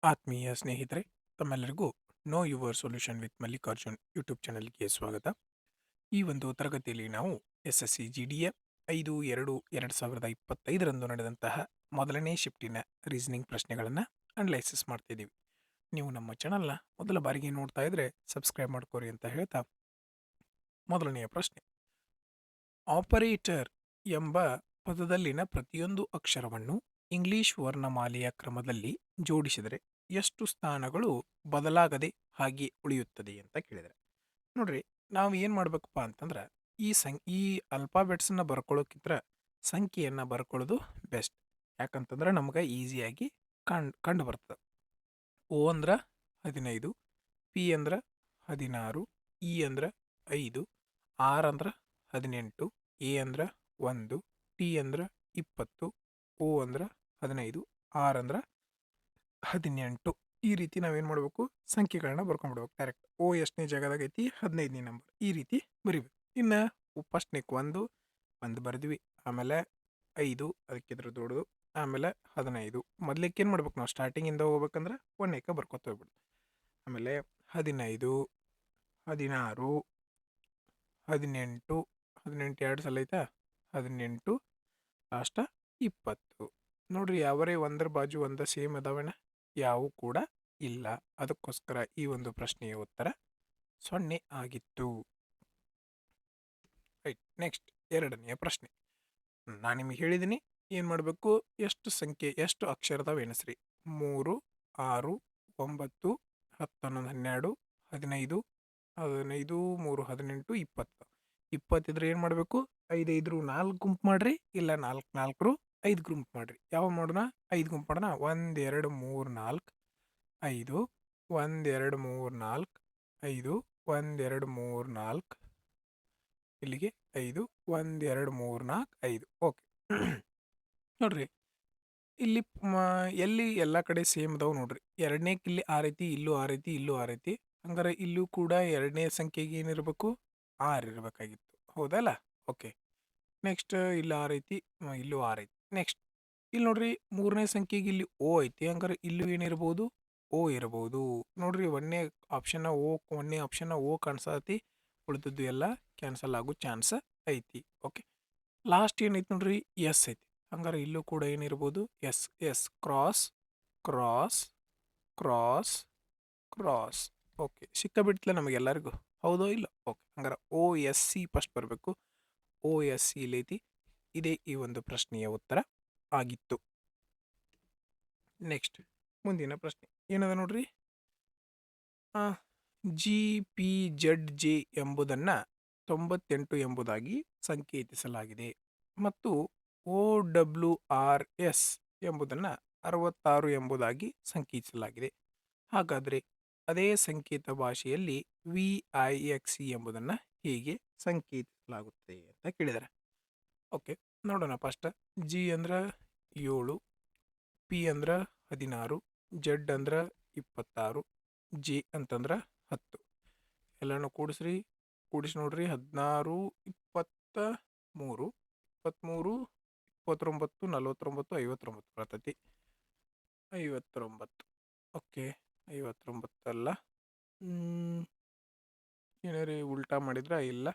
ಆತ್ಮೀಯ ಸ್ನೇಹಿತರೆ, ತಮ್ಮೆಲ್ಲರಿಗೂ know your solution with Mallikarjun YouTube ಚಾನೆಲ್ಗೆ ಸ್ವಾಗತ. ಈ ಒಂದು ತರಗತಿಯಲ್ಲಿ ನಾವು SSC GDA 5/2/2025 ನಡೆದಂತಹ ಮೊದಲನೇ ಶಿಫ್ಟಿನ ರೀಸನಿಂಗ್ ಪ್ರಶ್ನೆಗಳನ್ನು ಅನಲೈಸಿಸ್ ಮಾಡ್ತಿದ್ದೀವಿ. ನೀವು ನಮ್ಮ ಚಾನಲ್ನ ಮೊದಲ ಬಾರಿಗೆ ನೋಡ್ತಾ ಇದ್ರೆ ಸಬ್ಸ್ಕ್ರೈಬ್ ಮಾಡ್ಕೋರಿ ಅಂತ ಹೇಳ್ತಾ, ಮೊದಲನೆಯ ಪ್ರಶ್ನೆ: ಆಪರೇಟರ್ ಎಂಬ ಪದದಲ್ಲಿನ ಪ್ರತಿಯೊಂದು ಅಕ್ಷರವನ್ನು ಇಂಗ್ಲಿಷ್ ವರ್ಣಮಾಲೆಯ ಕ್ರಮದಲ್ಲಿ ಜೋಡಿಸಿದರೆ ಎಷ್ಟು ಸ್ಥಾನಗಳು ಬದಲಾಗದೆ ಹಾಗೆ ಉಳಿಯುತ್ತದೆ ಅಂತ ಕೇಳಿದರೆ, ನೋಡ್ರಿ, ನಾವು ಏನು ಮಾಡ್ಬೇಕಪ್ಪ ಅಂತಂದ್ರೆ ಈ ಅಲ್ಫಾಬೆಟ್ಸನ್ನ ಬರ್ಕೊಳ್ಳೋಕ್ಕಿಂತ ಸಂಖ್ಯೆಯನ್ನು ಬರ್ಕೊಳ್ಳೋದು ಬೆಸ್ಟ್. ಯಾಕಂತಂದ್ರೆ ನಮ್ಗೆ ಈಸಿಯಾಗಿ ಕಂಡು ಬರ್ತದೆ. O ಅಂದ್ರೆ 15, P ಅಂದ್ರೆ 16, E ಅಂದ್ರೆ 5, R ಅಂದ್ರೆ 18, A ಅಂದ್ರೆ 1, T ಅಂದ್ರೆ 20, O ಅಂದ್ರೆ 15, R ಅಂದ್ರೆ 18. ಈ ರೀತಿ ನಾವೇನು ಮಾಡಬೇಕು, ಸಂಖ್ಯೆಗಳನ್ನ ಬರ್ಕೊಂಡ್ಬಿಡ್ಬೇಕು ಡೈರೆಕ್ಟ್. O ಎಷ್ಟನೇ ಜಾಗದಾಗ ಐತಿ, 15ನೇ ನಂಬರ್, ಈ ರೀತಿ ಬರಿಬೇಕು. ಇನ್ನು ಫಸ್ಟ್ನೇಕ್ ಒಂದು ಬರೆದ್ವಿ, ಆಮೇಲೆ 5 ಅದಕ್ಕಿದ್ರ ದೊಡ್ಡದು, ಆಮೇಲೆ 15. ಮೊದ್ಲಿಕ್ಕೆ ಏನು ಮಾಡ್ಬೇಕು, ನಾವು ಸ್ಟಾರ್ಟಿಂಗಿಂದ ಹೋಗ್ಬೇಕಂದ್ರೆ ಒಂದೇಕ ಬರ್ಕೊತ ಹೋಗ್ಬಿಡು. ಆಮೇಲೆ 15, 16, 18, 18 ಎರಡು ಸಲ ಐತಾ, 18 ಲಾಸ್ಟ್ 20. ನೋಡ್ರಿ, ಯಾವರೇ ಒಂದರ ಬಾಜು ಒಂದ ಸೇಮ್ ಅದಾವೇನ? ಯಾವು ಕೂಡ ಇಲ್ಲ. ಅದಕ್ಕೋಸ್ಕರ ಈ ಒಂದು ಪ್ರಶ್ನೆಯ ಉತ್ತರ 0 ಆಗಿತ್ತು. ರೈಟ್. ನೆಕ್ಸ್ಟ್ ಎರಡನೆಯ ಪ್ರಶ್ನೆ. ನಾನು ನಿಮಗೆ ಹೇಳಿದ್ದೀನಿ ಏನು ಮಾಡಬೇಕು, ಎಷ್ಟು ಅಕ್ಷರದಾವ ಎಣಿಸ್ರಿ. 3, 6, 9, 10, 11, 12, 15, 3, 18, 20. 20 ಇದ್ರೆ ಏನು ಮಾಡಬೇಕು, 5 5 4 ಗುಂಪು ಮಾಡ್ರಿ, ಇಲ್ಲ 4 4 5 ಗುಂಪು ಮಾಡ್ರಿ. ಯಾವ ಮಾಡೋಣ? 5 ಗುಂಪು ಮಾಡೋಣ. 1 2 3 4 5, 1 2 3 4 5, 1 2 3 4 ಇಲ್ಲಿಗೆ 5, 1 2 3 4 5. ಓಕೆ. ನೋಡ್ರಿ, ಇಲ್ಲಿ ಎಲ್ಲಿ ಎಲ್ಲ ಕಡೆ ಸೇಮ್ ಅದಾವ ನೋಡ್ರಿ. ಎರಡನೇಕ್ಕೆ ಇಲ್ಲಿ ಆ ರೀತಿ, ಇಲ್ಲೂ ಆ ರೀತಿ, ಇಲ್ಲೂ ಆ ರೀತಿ. ಹಂಗಾರೆ ಇಲ್ಲೂ ಕೂಡ ಎರಡನೇ ಸಂಖ್ಯೆಗೆ ಏನಿರಬೇಕು, 6 ಇರಬೇಕಾಗಿತ್ತು. ಹೌದಲ್ಲ? ಓಕೆ. ನೆಕ್ಸ್ಟ್ ಇಲ್ಲಿ ಆ ರೀತಿ, ಇಲ್ಲೂ ಆ ರೀತಿ. ನೆಕ್ಸ್ಟ್ ಇಲ್ಲಿ ನೋಡ್ರಿ, ಮೂರನೇ ಸಂಖ್ಯೆಗೆ ಇಲ್ಲಿ O ಐತಿ. ಹಂಗಾರೆ ಇಲ್ಲೂ ಏನಿರ್ಬೋದು, O ಇರಬಹುದು. ನೋಡ್ರಿ, ಒಂದನೇ ಆಪ್ಷನ್ನ O ಕಾಣಿಸತಿ, ಉಳಿದದ್ದು ಎಲ್ಲ ಕ್ಯಾನ್ಸಲ್ ಆಗೋ ಚಾನ್ಸ್ ಐತಿ. ಓಕೆ. ಲಾಸ್ಟ್ ಏನೈತಿ ನೋಡ್ರಿ, ಎಸ್ ಐತಿ. ಹಂಗಾರೆ ಇಲ್ಲೂ ಕೂಡ ಏನಿರ್ಬೋದು, S. S cross cross cross cross. Okay, ಸಿಕ್ಕಬಿಡ್ತಲ್ಲ ನಮಗೆಲ್ಲರಿಗೂ, ಹೌದೋ ಇಲ್ಲ? ಓಕೆ. ಹಂಗಾರೆ OSC ಫಸ್ಟ್ ಬರಬೇಕು. OSC ಇಲ್ಲೈತಿ. ಇದೇ ಈ ಒಂದು ಪ್ರಶ್ನೆಯ ಉತ್ತರ ಆಗಿತ್ತು. ನೆಕ್ಸ್ಟ್ ಮುಂದಿನ ಪ್ರಶ್ನೆ ಏನದ ನೋಡ್ರಿ. GPZJ ಎಂಬುದನ್ನು 98 ಎಂಬುದಾಗಿ ಸಂಕೇತಿಸಲಾಗಿದೆ ಮತ್ತು OWRS ಎಂಬುದನ್ನು 66 ಎಂಬುದಾಗಿ ಸಂಕೇತಿಸಲಾಗಿದೆ. ಹಾಗಾದರೆ ಅದೇ ಸಂಕೇತ ಭಾಷೆಯಲ್ಲಿ VIXE ಎಂಬುದನ್ನು ಹೇಗೆ ಸಂಕೇತಿಸಲಾಗುತ್ತದೆ ಅಂತ ಕೇಳಿದ್ದಾರೆ. ಓಕೆ, ನೋಡೋಣ. ಫಸ್ಟ್ G ಅಂದ್ರೆ 7, P ಅಂದ್ರೆ 16, Z ಅಂದ್ರೆ 26, J ಅಂತಂದ್ರೆ 10. ಎಲ್ಲನೂ ಕೂಡಿಸಿ ನೋಡ್ರಿ. 16, 23, 23, 29, 49, 59 ಬರ್ತೈತಿ. 59. ಓಕೆ, 59 ಅಲ್ಲ, ಏನಾರಿ ಉಲ್ಟಾ ಮಾಡಿದ್ರ ಇಲ್ಲ.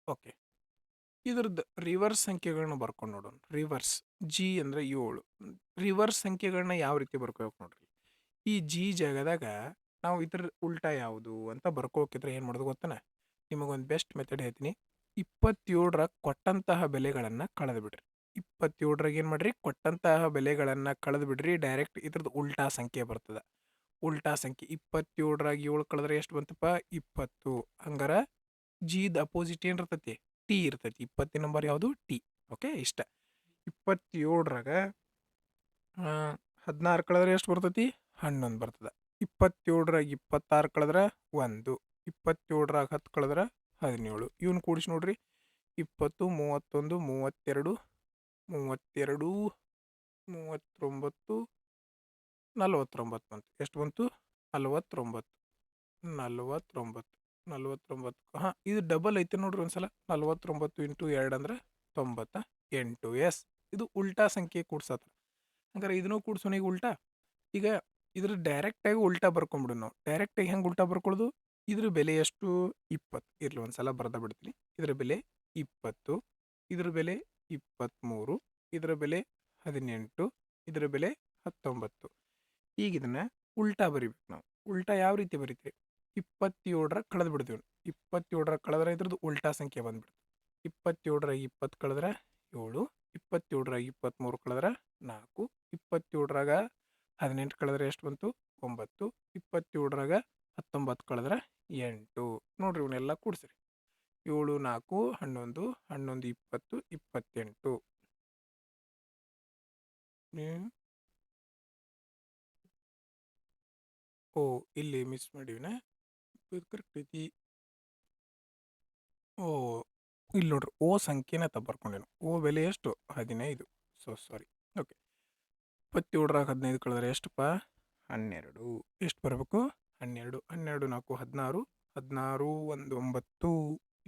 ಓಕೆ, ಇದ್ರದ್ದು ರಿವರ್ಸ್ ಸಂಖ್ಯೆಗಳನ್ನ ಬರ್ಕೊಂಡು ನೋಡೋಣ. ರಿವರ್ಸ್ G ಅಂದ್ರೆ 7. ರಿವರ್ಸ್ ಸಂಖ್ಯೆಗಳನ್ನ ಯಾವ ರೀತಿ ಬರ್ಕೋಬೇಕು ನೋಡ್ರಿ. ಈ G ಜಾಗದಾಗ ನಾವು ಇದ್ರ ಉಲ್ಟಾ ಯಾವುದು ಅಂತ ಬರ್ಕೋಕಿದ್ರೆ ಏನು ಮಾಡೋದು ಗೊತ್ತನ? ನಿಮಗೊಂದು ಬೆಸ್ಟ್ ಮೆಥಡ್ ಹೇಳ್ತೀನಿ. 27ರ ಕೊಟ್ಟಂತಹ ಬೆಲೆಗಳನ್ನು ಕಳೆದು ಬಿಡ್ರಿ. 27ರಾಗ ಏನು ಮಾಡ್ರಿ, ಕೊಟ್ಟಂತಹ ಬೆಲೆಗಳನ್ನು ಕಳೆದು ಬಿಡ್ರಿ. ಡೈರೆಕ್ಟ್ ಇದ್ರದ್ದು ಉಲ್ಟಾ ಸಂಖ್ಯೆ ಬರ್ತದೆ. ಉಲ್ಟಾ ಸಂಖ್ಯೆ 27ರಾಗ 7 ಕಳೆದ್ರೆ ಎಷ್ಟು ಬಂತಪ್ಪ? 20. ಹಂಗಾರ Gದ ಅಪೋಸಿಟ್ ಏನಿರ್ತೈತಿ? T ಇರ್ತೈತಿ. 20 ನಂಬರ್ ಯಾವುದು? T. ಓಕೆ, ಇಷ್ಟ. 27ರಾಗ 16 ಕಳೆದ್ರೆ ಎಷ್ಟು ಬರ್ತೈತಿ? 11 ಬರ್ತದೆ. 27ರಾಗ 26 ಕಳೆದ್ರೆ 1. 27ರಾಗ 10 ಕಳೆದ್ರೆ 17. ಇವನು ಕೂಡಿಸಿ ನೋಡ್ರಿ. 20, 31, 32, 32, 39, 49 ಬಂತು. ಎಷ್ಟು ಬಂತು? 49. 49. ಹಾಂ, ಇದು ಡಬಲ್ ಐತೆ ನೋಡ್ರಿ ಒಂದ್ಸಲ. 49 × 2 ಅಂದ್ರೆ 98. ಎಸ್, ಇದು ಉಲ್ಟಾ ಸಂಖ್ಯೆ ಕೂಡ್ಸತ್ತ. ಹಂಗಾರೆ ಇದನ್ನು ಕೂಡ್ಸೋಣ ಈಗ ಉಲ್ಟಾ. ಈಗ ಇದ್ರ ಡೈರೆಕ್ಟಾಗಿ ಉಲ್ಟಾ ಬರ್ಕೊಂಬಿಡು ನಾವು. ಡೈರೆಕ್ಟಾಗಿ ಹೆಂಗೆ ಉಲ್ಟಾ ಬರ್ಕೊಳ್ಳೋದು? ಇದ್ರ ಬೆಲೆ ಎಷ್ಟು? 20. ಇರಲಿ ಒಂದು ಸಲ ಬರ್ದ ಬಿಡ್ತೀನಿ. ಇದರ ಬೆಲೆ 20, ಇದ್ರ ಬೆಲೆ 23, ಇದರ ಬೆಲೆ 18, ಇದರ ಬೆಲೆ 19. ಈಗ ಇದನ್ನ ಉಲ್ಟಾ ಬರಿಬೇಕು ನಾವು. ಉಲ್ಟಾ ಯಾವ ರೀತಿ ಬರಿತೀವಿ? 27ರ ಕಳೆದು ಬಿಡ್ತೀವಿ. 27ರ ಕಳೆದ್ರೆ ಇದ್ರದ್ದು ಉಲ್ಟಾ ಸಂಖ್ಯೆ ಬಂದ್ಬಿಡುತ್ತೆ. 27ರ 20 ಕಳೆದ್ರೆ 7, 27ರ 23 ಕಳೆದ್ರೆ 4, 27ರಾಗ 18 ಕಳೆದ್ರೆ ಎಷ್ಟು ಬಂತು? 9, 27ರಾಗ 19 ಕಳೆದ್ರೆ 8. ನೋಡ್ರಿ ಇವನ್ನೆಲ್ಲ ಕೂಡಿಸ್ರಿ. 7, 4, 11, 11, 20, 28. ಓ, ಇಲ್ಲಿ ಮಿಸ್ ಮಾಡಿವಿನ. ಇದು ಕರೆಕ್ಟ್ ಐತಿ. ಓ, ಇಲ್ಲಿ ನೋಡ್ರಿ ಓ ಸಂಖ್ಯೆನ ಬರ್ಕೊಂಡೇನು. ಓ ಬೆಲೆ ಎಷ್ಟು? 15. ಸಾರಿ. ಓಕೆ, 27ರಾಗ 15 ಕಳೆದ್ರೆ ಎಷ್ಟಪ್ಪ? 12. ಎಷ್ಟು ಬರಬೇಕು? 12. 12, 4, 16, 16, 1, 9,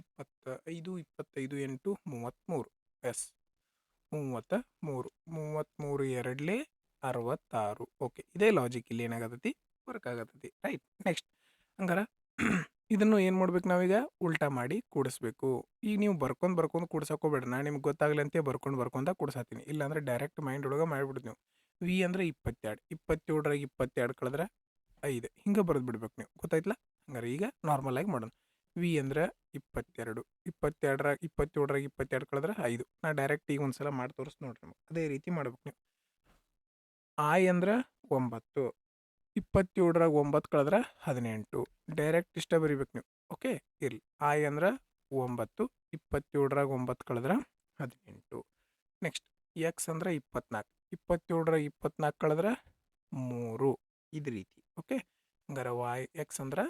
25, 25, 8, 33. ಎಸ್, 33. 33 ಎರಡ್ಲೆ 66. ಓಕೆ, ಇದೇ ಲಾಜಿಕ್ ಇಲ್ಲಿ ಏನಾಗತ್ತೈತಿ? ವರ್ಕ್ ಆಗತ್ತೈತಿ. ರೈಟ್. ನೆಕ್ಸ್ಟ್ ಹಂಗಾರ ಇದನ್ನು ಏನು ಮಾಡ್ಬೇಕು ನಾವೀಗ? ಉಲ್ಟಾ ಮಾಡಿ ಕೂಡಿಸ್ಬೇಕು. ಈಗ ನೀವು ಬರ್ಕೊಂಡು ಕೂಡ್ಸಕ್ಕೋಬೇಡ್ರಿ. ನಾನು ನಿಮ್ಗೆ ಗೊತ್ತಾಗಲಿ ಅಂತ ಬರ್ಕೊಂತ ಕೂಡ್ಸಾತೀನಿ. ಇಲ್ಲಾಂದ್ರೆ ಡೈರೆಕ್ಟ್ ಮೈಂಡ್ ಒಳಗೆ ಮಾಡಿಬಿಡ್ತು ನೀವು. ವಿ ಅಂದ್ರೆ 22. 27ರಾಗ 22 ಕಳೆದ್ರೆ 5. ಹಿಂಗೆ ಬರೆದು ಬಿಡ್ಬೇಕು ನೀವು. ಗೊತ್ತಾಯ್ತಲ್ಲ? ಹಂಗಾರೆ ಈಗ ನಾರ್ಮಲ್ ಆಗಿ ಮಾಡೋಣ. ವಿ ಅಂದ್ರೆ 22. 27ರಾಗ 22 ಕಳೆದ್ರೆ 5. ನಾ ಡೈರೆಕ್ಟ್ ಈಗ ಒಂದ್ಸಲ ಮಾಡಿ ತೋರಿಸ್ ನೋಡ್ರಿ ನಮಗೆ. ಅದೇ ರೀತಿ ಮಾಡ್ಬೇಕು ನೀವು. ಐ ಅಂದ್ರೆ 9. 27ರಾಗ 9 ಕಳೆದ್ರೆ 18. ಡೈರೆಕ್ಟ್ ಇಷ್ಟ ಬರಿಬೇಕು ನೀವು. ಓಕೆ, ಇರಲಿ. ಐ ಅಂದ್ರೆ 9. 27ರಾಗ 9 ಕಳೆದ್ರೆ 18. ನೆಕ್ಸ್ಟ್ ಎಕ್ಸ್ ಅಂದ್ರೆ 24. 27ರಾಗ 24 ಕಳೆದ್ರೆ 3. ಇದು ರೀತಿ. ಓಕೆ, ಹಂಗಾರೆ ವಾಯ್ ಎಕ್ಸ್ ಅಂದ್ರೆ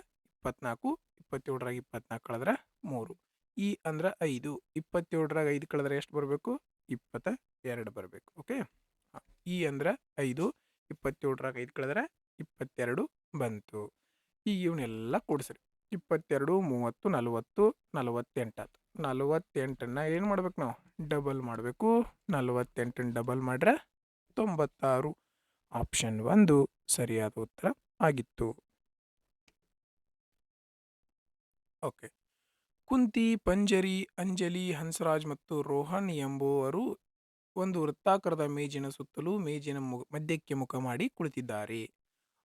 24. 27ರಾಗ 24 ಕಳೆದ್ರೆ 3. ಇ ಅಂದ್ರೆ 5. 27ರಾಗ 5 ಕಳೆದ್ರೆ ಎಷ್ಟು ಬರಬೇಕು? 22 ಬರಬೇಕು. ಓಕೆ, ಇ ಅಂದ್ರೆ 5. 27ರಾಗ 5 ಕಳೆದ್ರೆ 22 ಬಂತು. ಈಗ ಇವನ್ನೆಲ್ಲ ಕೂಡಿಸ್ರಿ. 22, 30, 40, 48 ಆಯ್ತು. 48ನ್ನ ಏನು ಮಾಡ್ಬೇಕು ನಾವು? ಡಬಲ್ ಮಾಡಬೇಕು. 48ನ್ನ ಡಬಲ್ ಮಾಡ್ರೆ 96. ಆಪ್ಷನ್ 1 ಸರಿಯಾದ ಉತ್ತರ ಆಗಿತ್ತು. ಓಕೆ, ಕುಂತಿ, ಪಂಜರಿ, ಅಂಜಲಿ, ಹಂಸರಾಜ್ ಮತ್ತು ರೋಹನ್ ಎಂಬುವರು ಒಂದು ವೃತ್ತಾಕಾರದ ಮೇಜಿನ ಸುತ್ತಲೂ ಮೇಜಿನ ಮಧ್ಯಕ್ಕೆ ಮುಖ ಮಾಡಿ ಕುಳಿತಿದ್ದಾರೆ.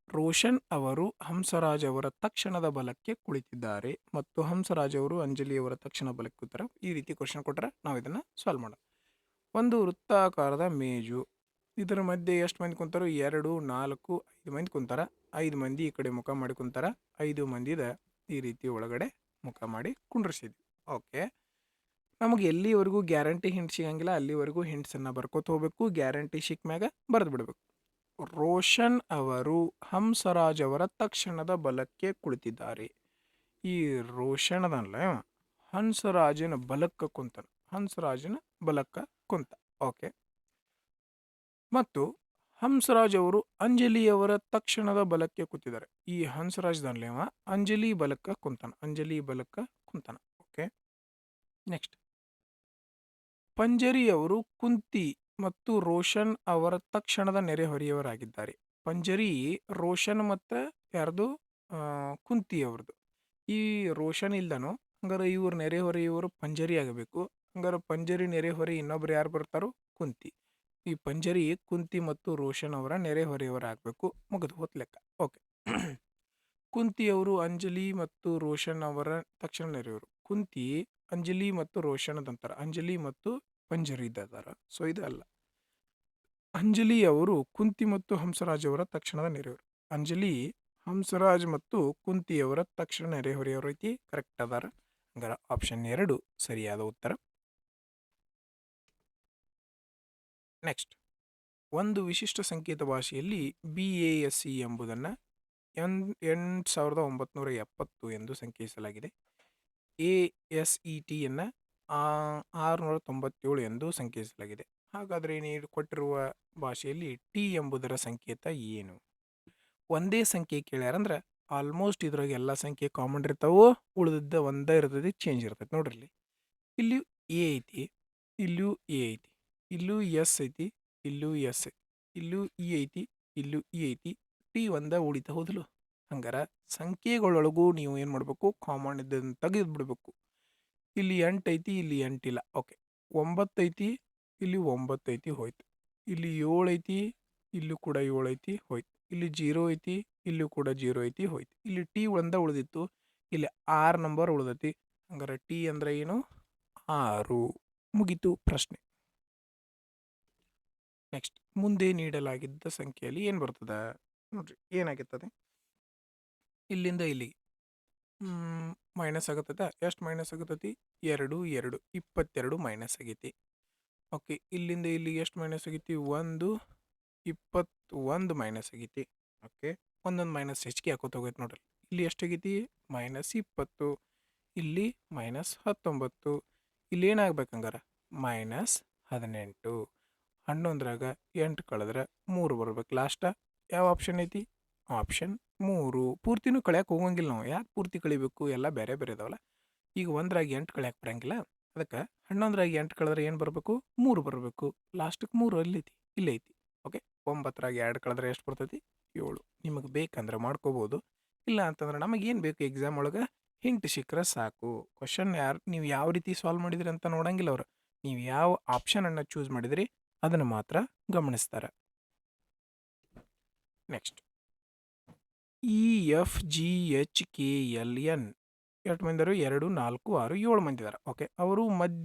ರೋಷನ್ ಅವರು ಹಂಸರಾಜ್ ಅವರ ತಕ್ಷಣದ ಬಲಕ್ಕೆ ಕುಳಿತಿದ್ದಾರೆ ಮತ್ತು ಹಂಸರಾಜ್ ಅವರು ಅಂಜಲಿ ಅವರ ತಕ್ಷಣ ಬಲಕ್ಕೆ ಕೂತಾರೆ. ಈ ರೀತಿ ಕ್ವಶನ್ ಕೊಟ್ಟರೆ ನಾವು ಇದನ್ನು ಸಾಲ್ವ್ ಮಾಡೋಣ. ಒಂದು ವೃತ್ತಾಕಾರದ ಮೇಜು, ಇದರ ಮಧ್ಯೆ ಎಷ್ಟು ಮಂದಿ ಕುಂತಾರೋ? 2, 4, 5 ಮಂದಿ ಕುಂತಾರ. 5 ಮಂದಿ ಈ ಕಡೆ ಮುಖ ಮಾಡಿ ಕುಂತಾರ. 5 ಮಂದಿದ ಈ ರೀತಿ ಒಳಗಡೆ ಮುಖ ಮಾಡಿ ಕುಂಡ್ರಿಸಿದ್ವಿ. ಓಕೆ, ನಮಗೆ ಎಲ್ಲಿವರೆಗೂ ಗ್ಯಾರಂಟಿ ಹಿಂಟ್ ಸಿಗಂಗಿಲ್ಲ ಅಲ್ಲಿವರೆಗೂ ಹಿಂಟ್ಸನ್ನು ಬರ್ಕೋತ ಹೋಗ್ಬೇಕು. ಗ್ಯಾರಂಟಿ ಸಿಕ್ಕ ಮ್ಯಾಗ ಬರೆದು ಬಿಡ್ಬೇಕು. ರೋಷನ್ ಅವರು ಹಂಸರಾಜ್ ಅವರ ತಕ್ಷಣದ ಬಲಕ್ಕೆ ಕುಳಿತಿದ್ದಾರೆ. ಈ ರೋಷನ್ ಅದಲ್ಲ, ಹಂಸರಾಜನ ಬಲಕ್ಕ ಕುಂತನ. ಹಂಸರಾಜನ ಬಲಕ್ಕ ಕುಂತ. ಓಕೆ, ಮತ್ತು ಹಂಸರಾಜ್ ಅವರು ಅಂಜಲಿ ಅವರ ತಕ್ಷಣದ ಬಲಕ್ಕೆ ಕೂತಿದ್ದಾರೆ. ಈ ಹಂಸರಾಜ್ ದನ್ಲೇವ ಅಂಜಲಿ ಬಲಕ್ಕ ಕುಂತಾನ. ಅಂಜಲಿ ಬಲಕ್ಕ ಕುಂತಾನ. ಓಕೆ, ನೆಕ್ಸ್ಟ್ ಪಂಜರಿ ಅವರು ಕುಂತಿ ಮತ್ತು ರೋಷನ್ ಅವರ ತಕ್ಷಣದ ನೆರೆಹೊರೆಯವರಾಗಿದ್ದಾರೆ. ಪಂಜರಿ ರೋಷನ್ ಮತ್ತು ಯಾರ್ದು? ಕುಂತಿ ಅವ್ರದ್ದು. ಈ ರೋಷನ್ ಇಲ್ದನು, ಹಂಗಾರೆ ಇವ್ರ ನೆರೆಹೊರೆಯವರು ಪಂಜರಿ ಆಗಬೇಕು. ಹಂಗಾರೆ ಪಂಜರಿ ನೆರೆಹೊರೆ ಇನ್ನೊಬ್ರು ಯಾರು ಬರ್ತಾರೋ? ಕುಂತಿ. ಈ ಪಂಜರಿ ಕುಂತಿ ಮತ್ತು ರೋಷನ್ ಅವರ ನೆರೆಹೊರೆಯವರಾಗಬೇಕು. ಮುಗಿದು ಹೋತ್ ಲೆಕ್ಕ. ಓಕೆ, ಕುಂತಿಯವರು ಅಂಜಲಿ ಮತ್ತು ರೋಷನ್ ಅವರ ತಕ್ಷಣ ನೆರೆಯವರು. ಕುಂತಿ ಅಂಜಲಿ ಮತ್ತು ರೋಷನ್ ಅಂತಾರ. ಅಂಜಲಿ ಮತ್ತು ಪಂಜರಿ ಇದ್ದಾರ. ಸೊ ಇದು ಅಲ್ಲ. ಅಂಜಲಿ ಅವರು ಕುಂತಿ ಮತ್ತು ಹಂಸರಾಜ್ ಅವರ ತಕ್ಷಣದ ನೆರೆಯವರು. ಅಂಜಲಿ ಹಂಸರಾಜ್ ಮತ್ತು ಕುಂತಿಯವರ ತಕ್ಷಣ ನೆರೆಹೊರೆಯವರು ಐತಿ. ಕರೆಕ್ಟ್ ಅದಾರ. ಹಂಗಾರ ಆಪ್ಷನ್ 2 ಸರಿಯಾದ ಉತ್ತರ. ನೆಕ್ಸ್ಟ್, ಒಂದು ವಿಶಿಷ್ಟ ಸಂಕೇತ ಭಾಷೆಯಲ್ಲಿ BASE ಎಂಬುದನ್ನು 8970 ಎಂದು ಸಂಕೇತಿಸಲಾಗಿದೆ. ASETಯನ್ನು 697 ಎಂದು ಸಂಕೇತಿಸಲಾಗಿದೆ. ಹಾಗಾದರೆ ನೀಡು ಕೊಟ್ಟಿರುವ ಭಾಷೆಯಲ್ಲಿ ಟಿ ಎಂಬುದರ ಸಂಕೇತ ಏನು? ಒಂದೇ ಸಂಖ್ಯೆ ಕೇಳ್ಯಾರಂದ್ರೆ ಆಲ್ಮೋಸ್ಟ್ ಇದ್ರಾಗ ಎಲ್ಲ ಸಂಖ್ಯೆ ಕಾಮನ್ ಇರ್ತಾವೋ, ಉಳಿದಿದ್ದ ಒಂದೇ ಇರ್ತದೆ, ಚೇಂಜ್ ಇರ್ತೈತೆ. ನೋಡ್ರಿ, ಇಲ್ಲಿ ಎ ಐತಿ, ಇಲ್ಲೂ ಎ ಐತಿ, ಇಲ್ಲೂ ಎಸ್ ಐತಿ, ಇಲ್ಲೂ ಎಸ್ ಐತಿ. ಇಲ್ಲೂ ಇ ಐತಿ, ಇಲ್ಲೂ ಇ ಐತಿ, ಟಿ ಒಂದ ಉಳಿತ ಹೌದಿಲ್ಲ. ಹಂಗಾರ ಸಂಖ್ಯೆಗಳೊಳಗೂ ನೀವು ಏನು ಮಾಡಬೇಕು, ಕಾಮನ್ ಇದ್ದದನ್ನು ತೆಗೆದು ಬಿಡಬೇಕು. ಇಲ್ಲಿ 8 ಐತಿ, ಇಲ್ಲಿ 8 ಇಲ್ಲ. ಓಕೆ, 9 ಐತಿ, ಇಲ್ಲಿ 9 ಐತಿ, ಹೋಯ್ತು. ಇಲ್ಲಿ 7 ಐತಿ, ಇಲ್ಲೂ ಕೂಡ 7 ಐತಿ, ಹೋಯ್ತು. ಇಲ್ಲಿ 0 ಐತಿ, ಇಲ್ಲೂ ಕೂಡ 0 ಐತಿ, ಹೋಯ್ತು. ಇಲ್ಲಿ ಟಿ ಒಂದ ಉಳಿದಿತ್ತು, ಇಲ್ಲಿ 6 ನಂಬರ್ ಉಳಿದೈತಿ. ಹಂಗಾರೆ ಟಿ ಅಂದ್ರೆ ಏನು? 6. ಮುಗೀತು ಪ್ರಶ್ನೆ. ನೆಕ್ಸ್ಟ್, ಮುಂದೆ ನೀಡಲಾಗಿದ್ದ ಸಂಖ್ಯೆಯಲ್ಲಿ ಏನು ಬರ್ತದೆ ನೋಡ್ರಿ. ಏನಾಗಿರ್ತದೆ ಇಲ್ಲಿಂದ ಇಲ್ಲಿಗೆ ಮೈನಸ್ ಆಗತ್ತದ. ಎಷ್ಟು ಮೈನಸ್ ಆಗತೈತಿ? 2 2 22 ಮೈನಸ್ ಆಗೈತಿ. ಓಕೆ, ಇಲ್ಲಿಂದ ಇಲ್ಲಿಗೆ ಎಷ್ಟು ಮೈನಸ್ ಆಗೈತಿ? 1 21 ಮೈನಸ್ ಆಗೈತಿ. ಓಕೆ, ಒಂದೊಂದು ಮೈನಸ್ ಹೆಚ್ಚಿಗೆ ಹಾಕೋತ ಹೋಗೈತಿ ನೋಡ್ರಿ. ಇಲ್ಲಿ ಎಷ್ಟಾಗೈತಿ? -20. ಇಲ್ಲಿ -19. ಇಲ್ಲಿ ಏನಾಗ್ಬೇಕಂಗಾರ? -18. 11ರಾಗ 8 ಕಳೆದ್ರೆ 3 ಬರ್ಬೇಕು. ಲಾಸ್ಟ ಯಾವ ಆಪ್ಷನ್ ಐತಿ? ಆಪ್ಷನ್ 3. ಪೂರ್ತಿನೂ ಕಳ್ಯಾಕೆ ಹೋಗಂಗಿಲ್ಲ ನಾವು. ಯಾಕೆ ಪೂರ್ತಿ ಕಳಿಬೇಕು? ಎಲ್ಲ ಬೇರೆ ಬೇರೆ ಇದಾವಲ್ಲ. ಈಗ 1ರಾಗ 8 ಕಳ್ಯಾಕೆ ಬರಂಗಿಲ್ಲ. ಅದಕ್ಕೆ 11ರಾಗ 8 ಕಳೆದ್ರೆ ಏನು ಬರಬೇಕು? 3 ಬರಬೇಕು. ಲಾಸ್ಟಿಗೆ 3 ಅಲ್ಲೈತಿ, ಇಲ್ಲೈತಿ. ಓಕೆ, 9ರಾಗ 2 ಕಳೆದ್ರೆ ಎಷ್ಟು ಬರ್ತೈತಿ? 7. ನಿಮಗೆ ಬೇಕಂದ್ರೆ ಮಾಡ್ಕೋಬೋದು, ಇಲ್ಲ ಅಂತಂದ್ರೆ ನಮಗೇನು ಬೇಕು ಎಕ್ಸಾಮ್ ಒಳಗೆ ಹಿಂಟ್ ಸಿಕ್ಕರೆ ಸಾಕು. ಕ್ವಶನ್ ನೀವು ಯಾವ ರೀತಿ ಸಾಲ್ವ್ ಮಾಡಿದ್ರಿ ಅಂತ ನೋಡಂಗಿಲ್ಲ ಅವರು. ನೀವು ಯಾವ ಆಪ್ಷನನ್ನು ಚೂಸ್ ಮಾಡಿದ್ರಿ ಅದನ್ನು ಮಾತ್ರ ಗಮನಿಸ್ತಾರೆ. ನೆಕ್ಸ್ಟ್, EFGHKLN ಎಷ್ಟು ಮಂದಿರು? 2 4 6 7 ಮಂದಿ ಇದ್ದಾರೆ. ಓಕೆ, ಅವರು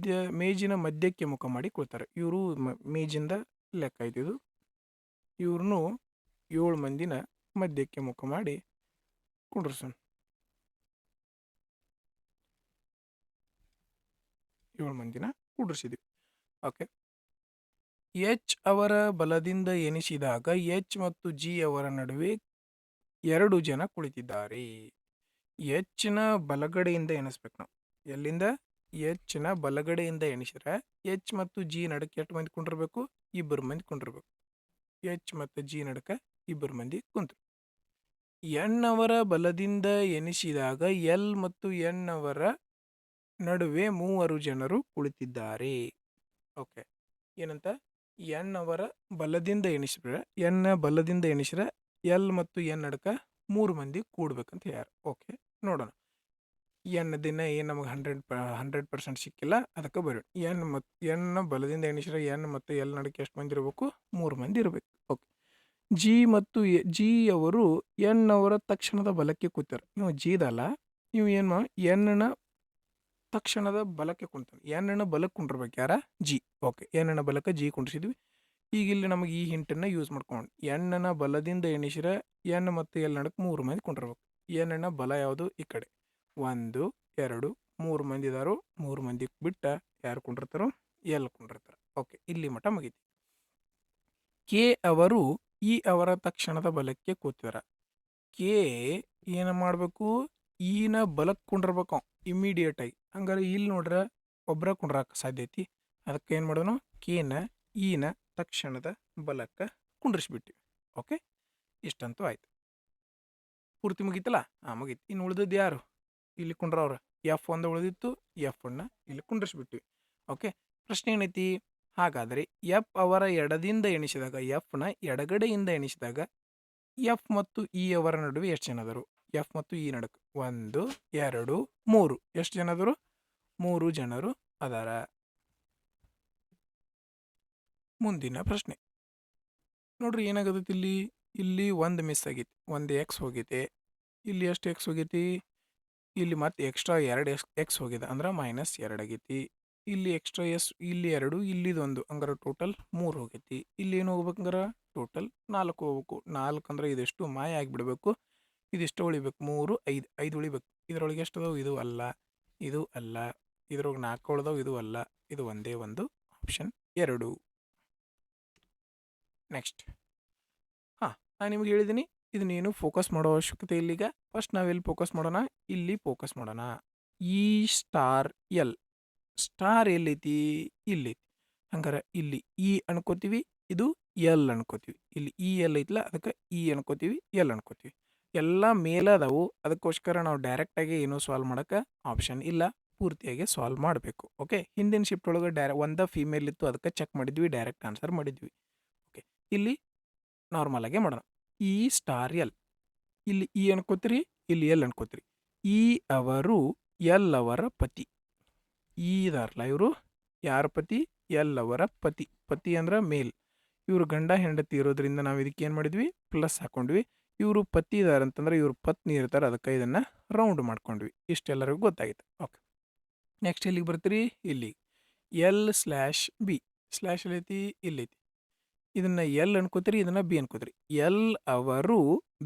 ಮೇಜಿನ ಮಧ್ಯಕ್ಕೆ ಮುಖ ಮಾಡಿ ಕುಳ್ತಾರೆ. ಇವರು ಮೇಜಿಂದ ಲೆಕ್ಕ ಐತಿದು. ಇವ್ರನ್ನು 7 ಮಂದಿನ ಮಧ್ಯಕ್ಕೆ ಮುಖ ಮಾಡಿ ಕುಂಡ್ರಸೋಣ. 7 ಮಂದಿನ ಕುಂಡ್ರಿಸಿದ್ವಿ. ಓಕೆ, ಎಚ್ ಅವರ ಬಲದಿಂದ ಎನಿಸಿದಾಗ ಎಚ್ ಮತ್ತು ಜಿ ಅವರ ನಡುವೆ 2 ಜನ ಕುಳಿತಿದ್ದಾರೆ. ಎಚ್ನ ಬಲಗಡೆಯಿಂದ ಎಣಿಸ್ಬೇಕು ನಾವು. ಎಲ್ಲಿಂದ? ಎಚ್ನ ಬಲಗಡೆಯಿಂದ ಎಣಿಸಿದ್ರೆ ಎಚ್ ಮತ್ತು ಜಿ ನಡಕ್ಕೆ ಎಷ್ಟು ಮಂದಿ ಕುಂಡಿರ್ಬೇಕು? 2 ಮಂದಿ ಕುಂಡಿರ್ಬೇಕು. ಎಚ್ ಮತ್ತು ಜಿ ನಡಕ 2 ಮಂದಿ ಕುಂತ್ರು. ಎನ್ ಅವರ ಬಲದಿಂದ ಎನಿಸಿದಾಗ ಎಲ್ ಮತ್ತು ಎನ್ ಅವರ ನಡುವೆ 3 ಜನರು ಕುಳಿತಿದ್ದಾರೆ. ಓಕೆ, ಏನಂತ? ಎನ್ ಅವರ ಬಲದಿಂದ ಎಣಿಸಿದ್ರೆ ಎಲ್ ಮತ್ತು ಎನ್ ನಡಕ 3 ಮಂದಿ ಕೂಡ್ಬೇಕಂತ ಯಾರು? ಓಕೆ, ನೋಡೋಣ. ಎನ್ ದಿನ ಏನು ನಮಗೆ 100% ಸಿಕ್ಕಿಲ್ಲ, ಅದಕ್ಕೆ ಬರೋಣ. ಎನ್ ಬಲದಿಂದ ಎಣಿಸಿದ್ರೆ ಎನ್ ಮತ್ತು ಎಲ್ ನಡಕ್ಕೆ ಎಷ್ಟು ಮಂದಿ ಇರಬೇಕು? 3 ಮಂದಿ ಇರಬೇಕು. ಓಕೆ, ಜಿ ಅವರು ಎನ್ ಅವರ ತಕ್ಷಣದ ಬಲಕ್ಕೆ ಕೂತಾರೆ. ನೀವು ಜಿದಲ್ಲ, ನೀವು ಏನು ಎನ್ನ ತಕ್ಷಣದ ಬಲಕ್ಕೆ ಕುಂತಾನೆ. ಎನ್ನ ಬಲಕ್ಕೆ ಕುಂಡಿರ್ಬೇಕು ಯಾರ? ಜಿ. ಓಕೆ, ಎನ್ನ ಬಲಕ್ಕೆ ಜಿ ಕುಂಡ್ರಿಸಿದ್ವಿ. ಈಗ ಇಲ್ಲಿ ನಮಗೆ ಈ ಹಿಂಟನ್ನು ಯೂಸ್ ಮಾಡ್ಕೊಂಡು ಎನ್ನ ಬಲದಿಂದ ಎಣಿಸಿದ್ರೆ ಎನ್ ಮತ್ತು ಎಲ್ ನಡಕ್ಕೆ 3 ಮಂದಿ ಕುಂಡಿರ್ಬೇಕು. ಎನ್ನ ಬಲ ಯಾವುದು? ಈ ಕಡೆ 1 2 3 ಮಂದಿ ಇದಾರು. 3 ಮಂದಿ ಬಿಟ್ಟ ಯಾರು ಕುಂಡಿರ್ತಾರೋ? ಎಲ್ ಕುಂಡಿರ್ತಾರೆ. ಓಕೆ, ಇಲ್ಲಿ ಮಠ ಮುಗೀತಿ. ಕೆ ಅವರು ಇ ಅವರ ತಕ್ಷಣದ ಬಲಕ್ಕೆ ಕೂತಿದಾರ. ಕೆ ಏನು ಮಾಡಬೇಕು? ಈನ ಬಲಕ್ಕೆ ಕುಂಡಿರ್ಬೇಕು ಇಮಿಡಿಯೇಟ್ ಆಗಿ. ಹಂಗಾರೆ ಇಲ್ಲಿ ನೋಡ್ರೆ ಒಬ್ಬರ ಕುಂಡ್ರಾಕ ಸಾಧ್ಯ ಐತಿ. ಅದಕ್ಕೆ ಏನು ಮಾಡೋಣ? ಕೆನ ಈನ ತಕ್ಷಣದ ಬಲಕ್ಕೆ ಕುಂಡ್ರಿಸ್ಬಿಟ್ಟಿವಿ. ಓಕೆ, ಇಷ್ಟಂತೂ ಆಯ್ತು. ಪೂರ್ತಿ ಮುಗೀತಲ್ಲ? ಮುಗೀತು. ಇನ್ನು ಉಳಿದದ್ದು ಯಾರು? ಇಲ್ಲಿ ಕುಂಡ್ರವ್ರು ಎಫ್ ಒಂದು ಉಳಿದಿತ್ತು, ಎಫ್ನ ಇಲ್ಲಿ ಕುಂಡ್ರಿಸ್ಬಿಟ್ಟಿವಿ. ಓಕೆ, ಪ್ರಶ್ನೆ ಏನೈತಿ? ಹಾಗಾದರೆ ಎಫ್ ಅವರ ಎಡದಿಂದ ಎಣಿಸಿದಾಗ, ಎಫ್ನ ಎಡಗಡೆಯಿಂದ ಎಣಿಸಿದಾಗ ಎಫ್ ಮತ್ತು ಇ ಅವರ ನಡುವೆ ಎಷ್ಟು ಜನ ಅದರು? ಎಫ್ ಮತ್ತು ಇ ನಡುವೆ 1 2 3 ಎಷ್ಟು ಜನ ಅದರು? 3 ಜನರು ಅದಾರ. ಮುಂದಿನ ಪ್ರಶ್ನೆ ನೋಡ್ರಿ, ಏನಾಗತೈತಿ ಇಲ್ಲಿ 1 ಮಿಸ್ ಆಗೈತಿ, 1 ಎಕ್ಸ್ ಹೋಗೈತೆ. ಇಲ್ಲಿ ಎಷ್ಟು ಎಕ್ಸ್ ಹೋಗೈತಿ? ಇಲ್ಲಿ ಮತ್ತೆ ಎಕ್ಸ್ಟ್ರಾ 2 ಎಕ್ಸ್ ಹೋಗಿದೆ, ಅಂದ್ರೆ -2 ಆಗೈತಿ. ಇಲ್ಲಿ ಎಕ್ಸ್ಟ್ರಾ ಇಲ್ಲಿ 2, ಇಲ್ಲಿದು 1, ಹಂಗಾರೆ ಟೋಟಲ್ 3 ಹೋಗೈತಿ. ಇಲ್ಲಿ ಏನು ಹೋಗ್ಬೇಕಂಗಾರ? ಟೋಟಲ್ 4 ಹೋಗ್ಬೇಕು. 4 ಅಂದ್ರೆ ಇದೆಷ್ಟು ಮಾಯ ಆಗಿಬಿಡ್ಬೇಕು, ಇದಿಷ್ಟು ಉಳಿಬೇಕು. 3 5 5 ಉಳಿಬೇಕು. ಇದರೊಳಗೆ ಎಷ್ಟು ಅದಾವು? ಇದು ಅಲ್ಲ, ಇದು ಅಲ್ಲ. ಇದ್ರೊಳಗೆ 4 ಉಳ್ದವು, ಇದು ಅಲ್ಲ. ಇದು ಒಂದೇ ಒಂದು, ಆಪ್ಷನ್ 2. ನೆಕ್ಸ್ಟ್, ನಾನು ನಿಮ್ಗೆ ಹೇಳಿದ್ದೀನಿ ಇದನ್ನೇನು ಫೋಕಸ್ ಮಾಡೋ ಅವಶ್ಯಕತೆ ಇಲ್ಲಿಗ. ಫಸ್ಟ್ ನಾವೆಲ್ಲಿ ಫೋಕಸ್ ಮಾಡೋಣ? ಇಲ್ಲಿ ಫೋಕಸ್ ಮಾಡೋಣ. E star L. ಸ್ಟಾರ್ ಎಲ್ಲೈತಿ? ಇಲ್ಲೈತಿ. ಹಂಗಾರೆ ಇಲ್ಲಿ ಇ ಅನ್ಕೋತೀವಿ, ಇದು ಎಲ್ ಅನ್ಕೋತೀವಿ. ಇಲ್ಲಿ ಇ ಎಲ್ ಐತಿಲ್ಲ, ಅದಕ್ಕೆ ಇ ಅನ್ಕೋತೀವಿ, ಎಲ್ ಅನ್ಕೋತೀವಿ. ಎಲ್ಲ ಮೇಲೆ ಅದಾವು. ಅದಕ್ಕೋಸ್ಕರ ನಾವು ಡೈರೆಕ್ಟಾಗಿ ಏನೂ ಸಾಲ್ವ್ ಮಾಡೋಕ್ಕೆ ಆಪ್ಷನ್ ಇಲ್ಲ, ಪೂರ್ತಿಯಾಗಿ ಸಾಲ್ವ್ ಮಾಡಬೇಕು. ಓಕೆ, ಹಿಂದಿನ ಶಿಫ್ಟ್ ಒಳಗೆ ಒಂದ ಫೀಮೇಲ್ ಇತ್ತು, ಅದಕ್ಕೆ ಚೆಕ್ ಮಾಡಿದ್ವಿ, ಡೈರೆಕ್ಟ್ ಆನ್ಸರ್ ಮಾಡಿದ್ವಿ. ಓಕೆ, ಇಲ್ಲಿ ನಾರ್ಮಲ್ ಆಗೇ ಮಾಡೋಣ. E star L. ಇಲ್ಲಿ ಇ ಅನ್ಕೋತೀರಿ, ಇಲ್ಲಿ ಎಲ್ ಅನ್ಕೋತೀರಿ. ಈ ಅವರು ಎಲ್ ಅವರ ಪತಿ. ಈ ಇದಾರಲ್ಲ ಇವರು ಯಾರ ಪತಿ? ಎಲ್ ಅವರ ಪತಿ. ಪತಿ ಅಂದ್ರೆ ಮೇಲ್. ಇವರು ಗಂಡ ಹೆಂಡತಿ ಇರೋದ್ರಿಂದ ನಾವು ಇದಕ್ಕೆ ಏನು ಮಾಡಿದ್ವಿ? ಪ್ಲಸ್ ಹಾಕೊಂಡ್ವಿ. ಇವರು ಪತಿ ಇದಾರೆ ಅಂತಂದ್ರೆ ಇವ್ರ ಪತ್ನಿ ಇರ್ತಾರೆ, ಅದಕ್ಕೆ ಇದನ್ನು ರೌಂಡ್ ಮಾಡ್ಕೊಂಡ್ವಿ. ಇಷ್ಟೆಲ್ಲರಿಗೂ ಗೊತ್ತಾಗಿತ್ತು. ಓಕೆ, ನೆಕ್ಸ್ಟ್ ಎಲ್ಲಿಗೆ ಬರ್ತೀರಿ? ಇಲ್ಲಿ ಎಲ್ ಸ್ಲ್ಯಾಶ್ ಬಿ. ಸ್ಲ್ಯಾಶ್ ಎಲ್ಲೈತಿ? ಇಲ್ಲೈತಿ. ಇದನ್ನ ಎಲ್ ಅನ್ಕೋತೀರಿ, ಇದನ್ನ ಬಿ ಅನ್ಕೋತೀರಿ. ಎಲ್ ಅವರು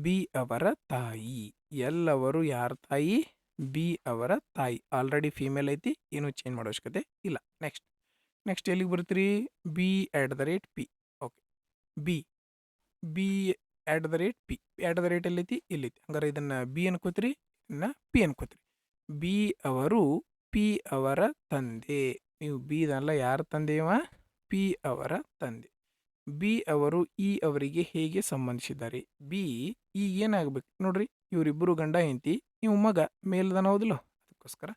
ಬಿ ಅವರ ತಾಯಿ. ಎಲ್ ಅವರು ಯಾರ ತಾಯಿ? ಬಿ ಅವರ ತಾಯಿ. ಆಲ್ರೆಡಿ ಫೀಮೇಲ್ ಐತಿ, ಏನು ಚೇಂಜ್ ಮಾಡೋ ಅವಶ್ಯಕತೆ ಇಲ್ಲ. ನೆಕ್ಸ್ಟ್ ಎಲ್ಲಿಗೆ ಬರ್ತೀರಿ? B @ P. Okay, B @ P. @ ಎಲ್ಲೈತಿ? ಇಲ್ಲೈತಿ. ಹಂಗಾರೆ ಇದನ್ನ ಬಿ ಅನ್ಕೋತೀರಿ, ಇದನ್ನ ಪಿ ಅನ್ಕೋತೀರಿ. ಬಿ ಅವರು ಪಿ ಅವರ ತಂದೆ. ನೀವು ಬಿ ಇದಲ್ಲ, ಯಾರ ತಂದೆಯವ? ಪಿ ಅವರ ತಂದೆ. ಬಿ ಅವರು ಇ ಅವರಿಗೆ ಹೇಗೆ ಸಂಬಂಧಿಸಿದ್ದಾರೆ? ಬಿ ಈ ಏನಾಗಬೇಕು ನೋಡ್ರಿ, ಇವರಿಬ್ಬರು ಗಂಡ ಹೆಂಡತಿ, ನೀವು ಮಗ ಮೇಲ್ದನ ಹೌದಿಲ್ಲ, ಅದಕ್ಕೋಸ್ಕರ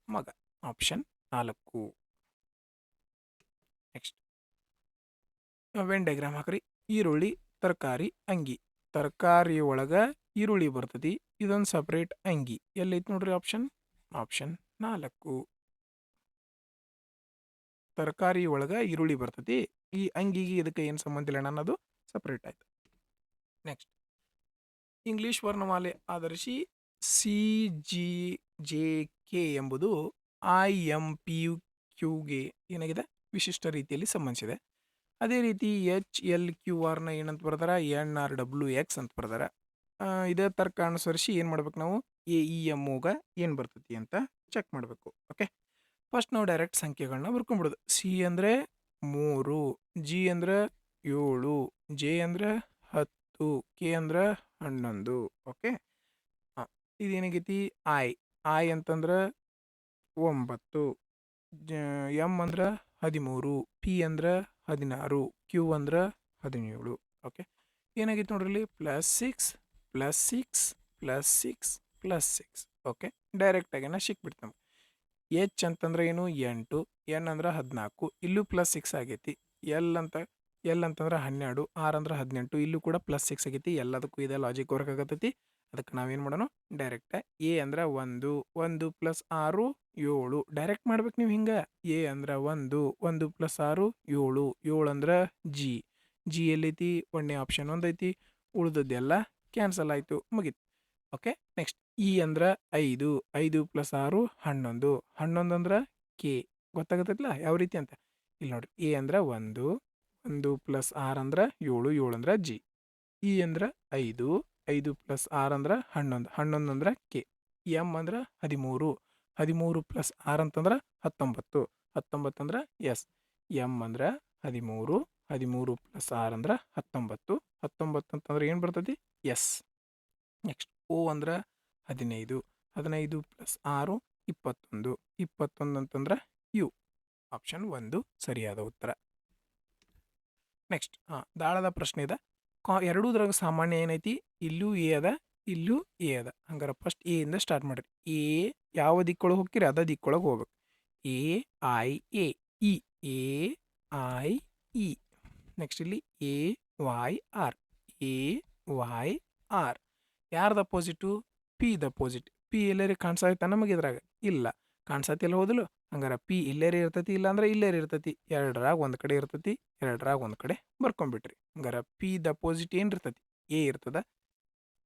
ಮಗ. ಆಪ್ಷನ್ 4. ನೆಕ್ಸ್ಟ್ ವೆನ್ ಡೈಗ್ರಾಮ್ ಹಾಕ್ರಿ. ಈರುಳ್ಳಿ, ತರಕಾರಿ, ಅಂಗಿ. ತರಕಾರಿ ಒಳಗೆ ಈರುಳ್ಳಿ ಬರ್ತದೆ, ಇದೊಂದು ಸಪ್ರೇಟ್ ಅಂಗಿ. ಎಲ್ಲೈತಿ ನೋಡ್ರಿ ಆಪ್ಷನ್ 4. ತರಕಾರಿ ಒಳಗೆ ಈರುಳ್ಳಿ ಬರ್ತದೆ, ಈ ಅಂಗಿಗೆ ಇದಕ್ಕೆ ಏನು ಸಂಬಂಧ ಇಲ್ಲ ಅನ್ನೋದು ಸಪ್ರೇಟ್ ಆಯ್ತು. ನೆಕ್ಸ್ಟ್ ಇಂಗ್ಲಿಷ್ ವರ್ಣಮಾಲೆ ಆಧರಿಸಿ CGJK ಎಂಬುದು IMPQಗೆ ಏನಾಗಿದೆ? ವಿಶಿಷ್ಟ ರೀತಿಯಲ್ಲಿ ಸಂಬಂಧಿಸಿದೆ. ಅದೇ ರೀತಿ HLQRನ ಏನಂತ ಬರ್ದಾರ? NRWX ಅಂತ ಬರ್ದಾರ. ಇದೇ ತರ್ಕ ಅನುಸರಿಸಿ ಏನು ಮಾಡ್ಬೇಕು ನಾವು? AEMOಗೆ ಏನು ಬರ್ತೈತಿ ಅಂತ ಚೆಕ್ ಮಾಡಬೇಕು. ಓಕೆ, ಫಸ್ಟ್ ನಾವು ಡೈರೆಕ್ಟ್ ಸಂಖ್ಯೆಗಳನ್ನ ಬರ್ಕೊಂಡ್ಬಿಡೋದು. ಸಿ ಅಂದರೆ 3, ಜಿ ಅಂದರೆ 7, ಜೆ ಅಂದರೆ 10, ಕೆ ಅಂದ್ರೆ 11. ಓಕೆ, ಇದೇನಾಗೈತಿ? ಐ ಅಂತಂದ್ರೆ 9, ಎಮ್ ಅಂದ್ರೆ 13, ಪಿ ಅಂದ್ರೆ 16, ಕ್ಯೂ ಅಂದ್ರೆ 17. ಓಕೆ, ಏನಾಗೈತಿ ನೋಡ್ರಿ? +6 +6 +6 +6. ಓಕೆ, ಡೈರೆಕ್ಟಾಗಿ ಸಿಕ್ಬಿಡ್ತು ನಮ್ಗೆ. ಎಚ್ ಅಂತಂದ್ರೆ ಏನು? 8, ಎನ್ ಅಂದ್ರೆ 14, ಇಲ್ಲೂ +6 ಆಗೈತಿ. ಎಲ್ ಅಂತಂದ್ರೆ 12, ಆರ್ ಅಂದ್ರೆ 18, ಇಲ್ಲೂ ಕೂಡ +6 ಆಗೈತಿ. ಎಲ್ಲದಕ್ಕೂ ಇದೆ ಲಾಜಿಕ್ ವರ್ಕ್ ಆಗತೈತಿ. ಅದಕ್ಕೆ ನಾವೇನು ಮಾಡೋಣ? ಡೈರೆಕ್ಟ್ ಎ ಅಂದ್ರೆ 1 + 6 7. ಡೈರೆಕ್ಟ್ ಮಾಡ್ಬೇಕು ನೀವು ಹಿಂಗೆ. ಎ ಅಂದ್ರೆ 1 + 6 7 7 ಅಂದ್ರೆ ಜಿ ಎಲ್ಲೈತಿ? 1ನೇ ಆಪ್ಷನ್ ಒಂದೈತಿ, ಉಳಿದದ್ದೆಲ್ಲ ಕ್ಯಾನ್ಸಲ್ ಆಯಿತು, ಮುಗೀತು. ಓಕೆ, ನೆಕ್ಸ್ಟ್ ಇ ಅಂದ್ರೆ 5 + 6 11 11 ಅಂದ್ರೆ ಕೆ. ಗೊತ್ತಾಗತ್ತಲ್ಲ ಯಾವ ರೀತಿ ಅಂತ? ಇಲ್ಲಿ ನೋಡ್ರಿ, ಎ ಅಂದ್ರೆ 1 + 6 ಅಂದ್ರೆ 7 7 ಅಂದ್ರೆ ಜಿ. ಇ ಅಂದ್ರೆ 5 + 6 ಅಂದ್ರೆ 11 11 ಅಂದ್ರೆ ಕೆ. ಎಮ್ ಅಂದ್ರೆ 13 13 + 6 ಅಂತಂದ್ರೆ 19 19 ಅಂದ್ರೆ ಎಸ್. ಎಮ್ ಅಂದ್ರೆ 13 13 + 6 ಅಂದ್ರೆ 19 19 ಅಂತಂದ್ರೆ ಏನು ಬರ್ತೈತಿ? ಎಸ್. ನೆಕ್ಸ್ಟ್ ಓ ಅಂದ್ರೆ 15 15 + 6 21 21 ಅಂತಂದ್ರೆ ಯು. ಆಪ್ಷನ್ 1 ಸರಿಯಾದ ಉತ್ತರ. ನೆಕ್ಸ್ಟ್ ದಾಳದ ಪ್ರಶ್ನೆ ಇದೆ. ಎರಡೂದ್ರಾಗ ಸಾಮಾನ್ಯ ಏನೈತಿ? ಇಲ್ಲೂ ಎ ಅದ, ಇಲ್ಲೂ ಎ ಅದ. ಹಂಗಾರೆ ಫಸ್ಟ್ ಎ ಇಂದ ಸ್ಟಾರ್ಟ್ ಮಾಡ್ರಿ. ಎ ಯಾವ ದಿಕ್ಕೊಳಗೆ ಹೋಗ್ತೀರಿ ಅದ ದಿಕ್ಕೊಳಗೆ ಹೋಗ್ಬೇಕು. A I A E. A I E. Next ಇಲ್ಲಿ A Y R. A Y R. ಯಾರ್ದು opposite? P the opposite. P ಎಲ್ಲೇರಿ ಕಾಣಿಸಾಯ್ತಾ ನಮಗೆ ಇದ್ರಾಗ? ಇಲ್ಲ. ಕಾಣಿಸತ್ತಿಲ್ಲ ಹೌದಿಲ್ಲ? ಹಂಗಾರೆ ಪಿ ಇಲ್ಲೇರಿ ಇರ್ತೈತಿ, ಇಲ್ಲಾಂದ್ರೆ ಇಲ್ಲೇರಿ ಇರ್ತೈತಿ. ಎರಡರಾಗ ಒಂದು ಕಡೆ ಇರ್ತೈತಿ, ಎರಡರಾಗ ಒಂದು ಕಡೆ ಬರ್ಕೊಂಡ್ಬಿಟ್ರಿ. ಹಂಗಾರೆ ಪಿ ದ ಅಪೋಸಿಟ್ ಏನು ಇರ್ತೈತಿ? ಎ ಇರ್ತದ.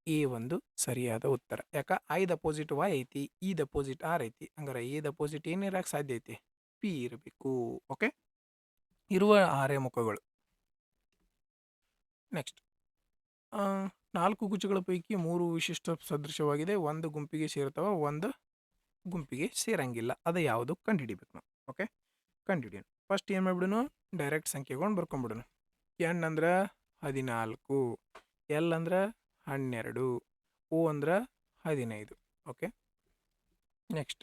ಎ ಒಂದು ಸರಿಯಾದ ಉತ್ತರ. ಯಾಕೆ? ಐ ದ ಅಪೋಸಿಟ್ ವೈ ಐತಿ, ಇ ದ ಅಪೋಸಿಟ್ ಆರ್ ಐತಿ. ಹಂಗಾರೆ ಎ ದ ಅಪೋಸಿಟ್ ಏನಿರಕ್ಕೆ ಸಾಧ್ಯ ಐತಿ? ಪಿ ಇರಬೇಕು. ಓಕೆ, ಇರುವ 6 ಮುಖಗಳು. ನೆಕ್ಸ್ಟ್ 4 ಗುಚ್ಚಗಳ ಪೈಕಿ 3 ವಿಶಿಷ್ಟ ಸದೃಶವಾಗಿದೆ, ಒಂದು ಗುಂಪಿಗೆ ಸೇರ್ತಾವ, ಒಂದು ಗುಂಪಿಗೆ ಸೇರಂಗಿಲ್ಲ. ಅದು ಯಾವುದು? ಕಂಡುಹಿಡಿಬೇಕು ನಾವು. ಓಕೆ, ಕಂಡುಹಿಡಿಯೋಣ. ಫಸ್ಟ್ ಏನು ಮಾಡ್ಬಿಡೋಣ? ಡೈರೆಕ್ಟ್ ಸಂಖ್ಯೆಗಳನ್ನು ಬರ್ಕೊಂಡ್ಬಿಡೋಣ. ಎನ್ ಅಂದ್ರೆ 14, ಎಲ್ ಅಂದ್ರೆ 12, ಓ ಅಂದ್ರೆ 15. ಓಕೆ, ನೆಕ್ಸ್ಟ್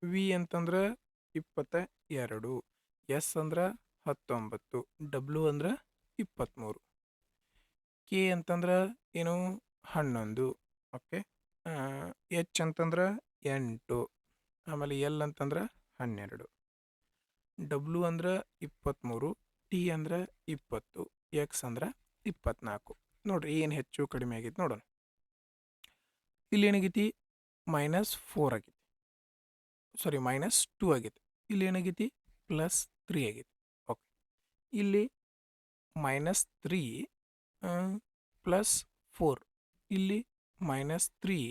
ವಿ ಅಂತಂದ್ರೆ 22, ಎಸ್ ಅಂದ್ರೆ 19, ಡಬ್ಲ್ಯೂ ಅಂದ್ರೆ 23, ಕೆ ಅಂತಂದ್ರೆ ಏನು? 11. ಓಕೆ, ಎಚ್ ಅಂತಂದ್ರೆ 8, ಆಮೇಲೆ ಎಲ್ ಅಂತಂದ್ರೆ 12, ಡಬ್ಲ್ಯೂ ಅಂದ್ರೆ 23, ಟಿ ಅಂದ್ರೆ 20, ಎಕ್ಸ್ ಅಂದ್ರೆ 24. ನೋಡ್ರಿ ಏನು ಹೆಚ್ಚು ಕಡಿಮೆ ಆಗೈತಿ ನೋಡೋಣ. ಇಲ್ಲಿ ಏನಾಗೈತಿ -4 ಆಗೈತಿ, ಸಾರಿ -2 ಆಗೈತಿ. ಇಲ್ಲಿ ಏನಾಗೈತಿ +3 ಆಗೈತಿ. ಓಕೆ, ಇಲ್ಲಿ -3 +4, ಇಲ್ಲಿ -3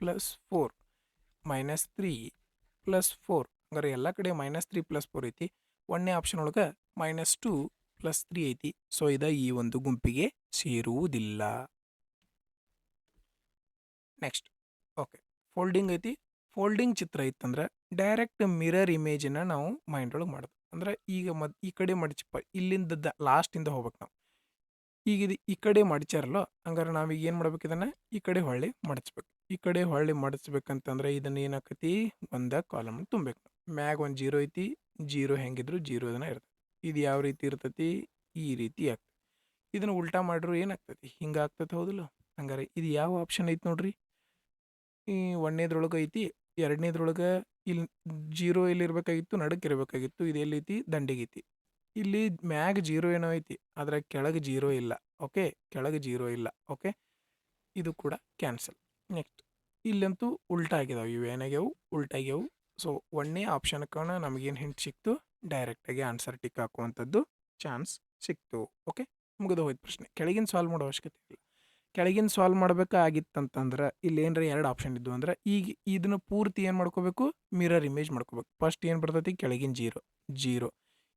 +4 -3 +4. ಹಂಗಾರೆ ಎಲ್ಲ ಕಡೆ -3 +4 ಐತಿ. ಒಂದನೇ ಆಪ್ಷನ್ ಒಳಗೆ -2 +3 ಐತಿ. ಸೊ ಇದು ಈ ಒಂದು ಗುಂಪಿಗೆ ಸೇರುವುದಿಲ್ಲ. ನೆಕ್ಸ್ಟ್, ಓಕೆ, ಫೋಲ್ಡಿಂಗ್ ಐತಿ. ಫೋಲ್ಡಿಂಗ್ ಚಿತ್ರ ಇತ್ತಂದ್ರೆ ಡೈರೆಕ್ಟ್ ಮಿರರ್ ಇಮೇಜನ್ನ ನಾವು ಮೈಂಡ್ ಒಳಗೆ ಮಾಡೋದು. ಅಂದ್ರೆ ಈಗ ಈ ಕಡೆ ಮಡಚಪ್ಪ, ಇಲ್ಲಿಂದ ಲಾಸ್ಟಿಂದ ಹೋಗ್ಬೇಕು ನಾವು. ಈಗ ಇದು ಈ ಕಡೆ ಮಡಚಾರಲ್ಲ, ಹಂಗಾರೆ ನಾವೀಗ ಏನು ಮಾಡ್ಬೇಕು, ಇದನ್ನು ಈ ಕಡೆ ಹೊಳ್ಳಿ ಮಡಚ್ಬೇಕು. ಈ ಕಡೆ ಹೊಳ್ಳಿ ಮಡಚ್ಬೇಕಂತಂದ್ರೆ ಇದನ್ನ ಏನಾಕತಿ, ಒಂದು ಕಾಲಮ್ ತುಂಬಬೇಕು. ಮ್ಯಾಗ ಒಂದು 0 ಐತಿ, 0 ಹೆಂಗಿದ್ರು 0 ಇದನ್ನ ಇರ್ತದೆ. ಇದು ಯಾವ ರೀತಿ ಇರ್ತೈತಿ, ಈ ರೀತಿ ಆಗ್ತದೆ. ಇದನ್ನು ಉಲ್ಟಾ ಮಾಡ್ರು ಏನಾಗ್ತೈತಿ, ಹಿಂಗೆ ಆಗ್ತೈತೆ, ಹೌದಿಲ್ಲ? ಹಂಗಾರೆ ಇದು ಯಾವ ಆಪ್ಷನ್ ಐತಿ ನೋಡ್ರಿ, ಈ ಒಂದನೇದ್ರೊಳಗೆ ಐತಿ, ಎರಡನೇದ್ರೊಳಗೆ ಇಲ್ಲಿ 0 ಎಲ್ಲಿ ಇರಬೇಕಾಗಿತ್ತು, ನಡಕ್ಕೆ ಇರಬೇಕಾಗಿತ್ತು. ಇದು ಎಲ್ಲೈತಿ, ದಂಡಿಗೆ ಐತಿ. ಇಲ್ಲಿ ಮ್ಯಾಗ 0 ಏನೋ ಐತಿ, ಆದರೆ ಕೆಳಗೆ 0 ಇಲ್ಲ. ಓಕೆ, ಕೆಳಗೆ 0 ಇಲ್ಲ. ಓಕೆ, ಇದು ಕೂಡ ಕ್ಯಾನ್ಸಲ್. ನೆಕ್ಸ್ಟ್, ಇಲ್ಲಂತೂ ಉಲ್ಟಾ ಆಗಿದಾವೆ, ಇವು ಏನಾಗ್ಯಾವು, ಉಲ್ಟಾಗ್ಯಾವು. ಸೊ ಒಂದನೇ ಆಪ್ಷನ್ಕನ ನಮಗೇನು ಹಿಂಟ್ ಸಿಕ್ತು, ಡೈರೆಕ್ಟಾಗಿ ಆನ್ಸರ್ ಟಿಕ್ ಹಾಕುವಂಥದ್ದು ಚಾನ್ಸ್ ಸಿಕ್ತು. ಓಕೆ, ಮುಗಿದು ಹೋಯ್ತು ಪ್ರಶ್ನೆ. ಕೆಳಗಿನ ಸಾಲ್ವ್ ಮಾಡೋ ಅವಶ್ಯಕತೆ ಇಲ್ಲ. ಕೆಳಗಿನ ಸಾಲ್ವ್ ಮಾಡ್ಬೇಕಾಗಿತ್ತಂತಂದ್ರೆ ಇಲ್ಲಿ ಏನರ 2 ಆಪ್ಷನ್ ಇದ್ದು ಅಂದ್ರೆ ಈಗ ಇದನ್ನು ಪೂರ್ತಿ ಏನು ಮಾಡ್ಕೋಬೇಕು, ಮಿರರ್ ಇಮೇಜ್ ಮಾಡ್ಕೋಬೇಕು. ಫಸ್ಟ್ ಏನು ಬರ್ತೈತಿ, ಕೆಳಗಿನ 0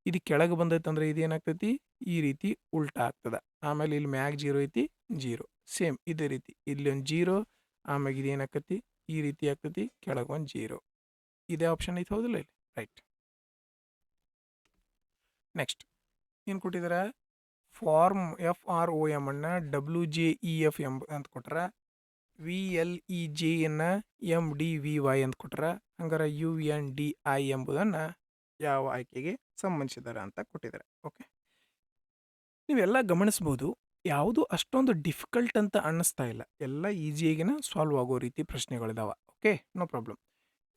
ಇದು ಕೆಳಗೆ ಬಂದೈತೆ ಅಂದ್ರೆ ಇದು ಏನಾಗ್ತೈತಿ, ಈ ರೀತಿ ಉಲ್ಟಾ ಆಗ್ತದೆ. ಆಮೇಲೆ ಇಲ್ಲಿ ಮ್ಯಾಗ 0 ಐತಿ, 0 ಸೇಮ್ ಇದೇ ರೀತಿ. ಇಲ್ಲಿ ಒಂದು 0, ಆಮ್ಯಾಗ ಇದು ಏನಾಕತಿ, ಈ ರೀತಿ ಆಗ್ತೈತಿ, ಕೆಳಗೆ ಒಂದು 0. ಇದೇ ಆಪ್ಷನ್ ಐತೆ, ಹೌದಿಲ್ಲ? ಇಲ್ಲಿ ರೈಟ್. ನೆಕ್ಸ್ಟ್ ಏನು ಕೊಟ್ಟಿದ್ದಾರೆ, ಫಾರ್ಮ್ FROM ಅನ್ನು WJEF ಅಂತ ಕೊಟ್ರ, VLEJ ಅನ್ನು MDVY ಅಂತ ಕೊಟ್ರ. ಹಂಗಾರೆ UNDI ಎಂಬುದನ್ನು ಯಾವ ಆಯ್ಕೆಗೆ ಸಂಬಂಧಿಸಿದ್ದಾರೆ ಅಂತ ಕೊಟ್ಟಿದ್ದಾರೆ. ಓಕೆ, ನೀವೆಲ್ಲ ಗಮನಿಸ್ಬೋದು, ಯಾವುದು ಅಷ್ಟೊಂದು ಡಿಫಿಕಲ್ಟ್ ಅಂತ ಅನ್ನಿಸ್ತಾ ಇಲ್ಲ. ಎಲ್ಲ ಈಸಿಯಾಗಿನ ಸಾಲ್ವ್ ಆಗೋ ರೀತಿ ಪ್ರಶ್ನೆಗಳಿದಾವೆ. Okay, no problem.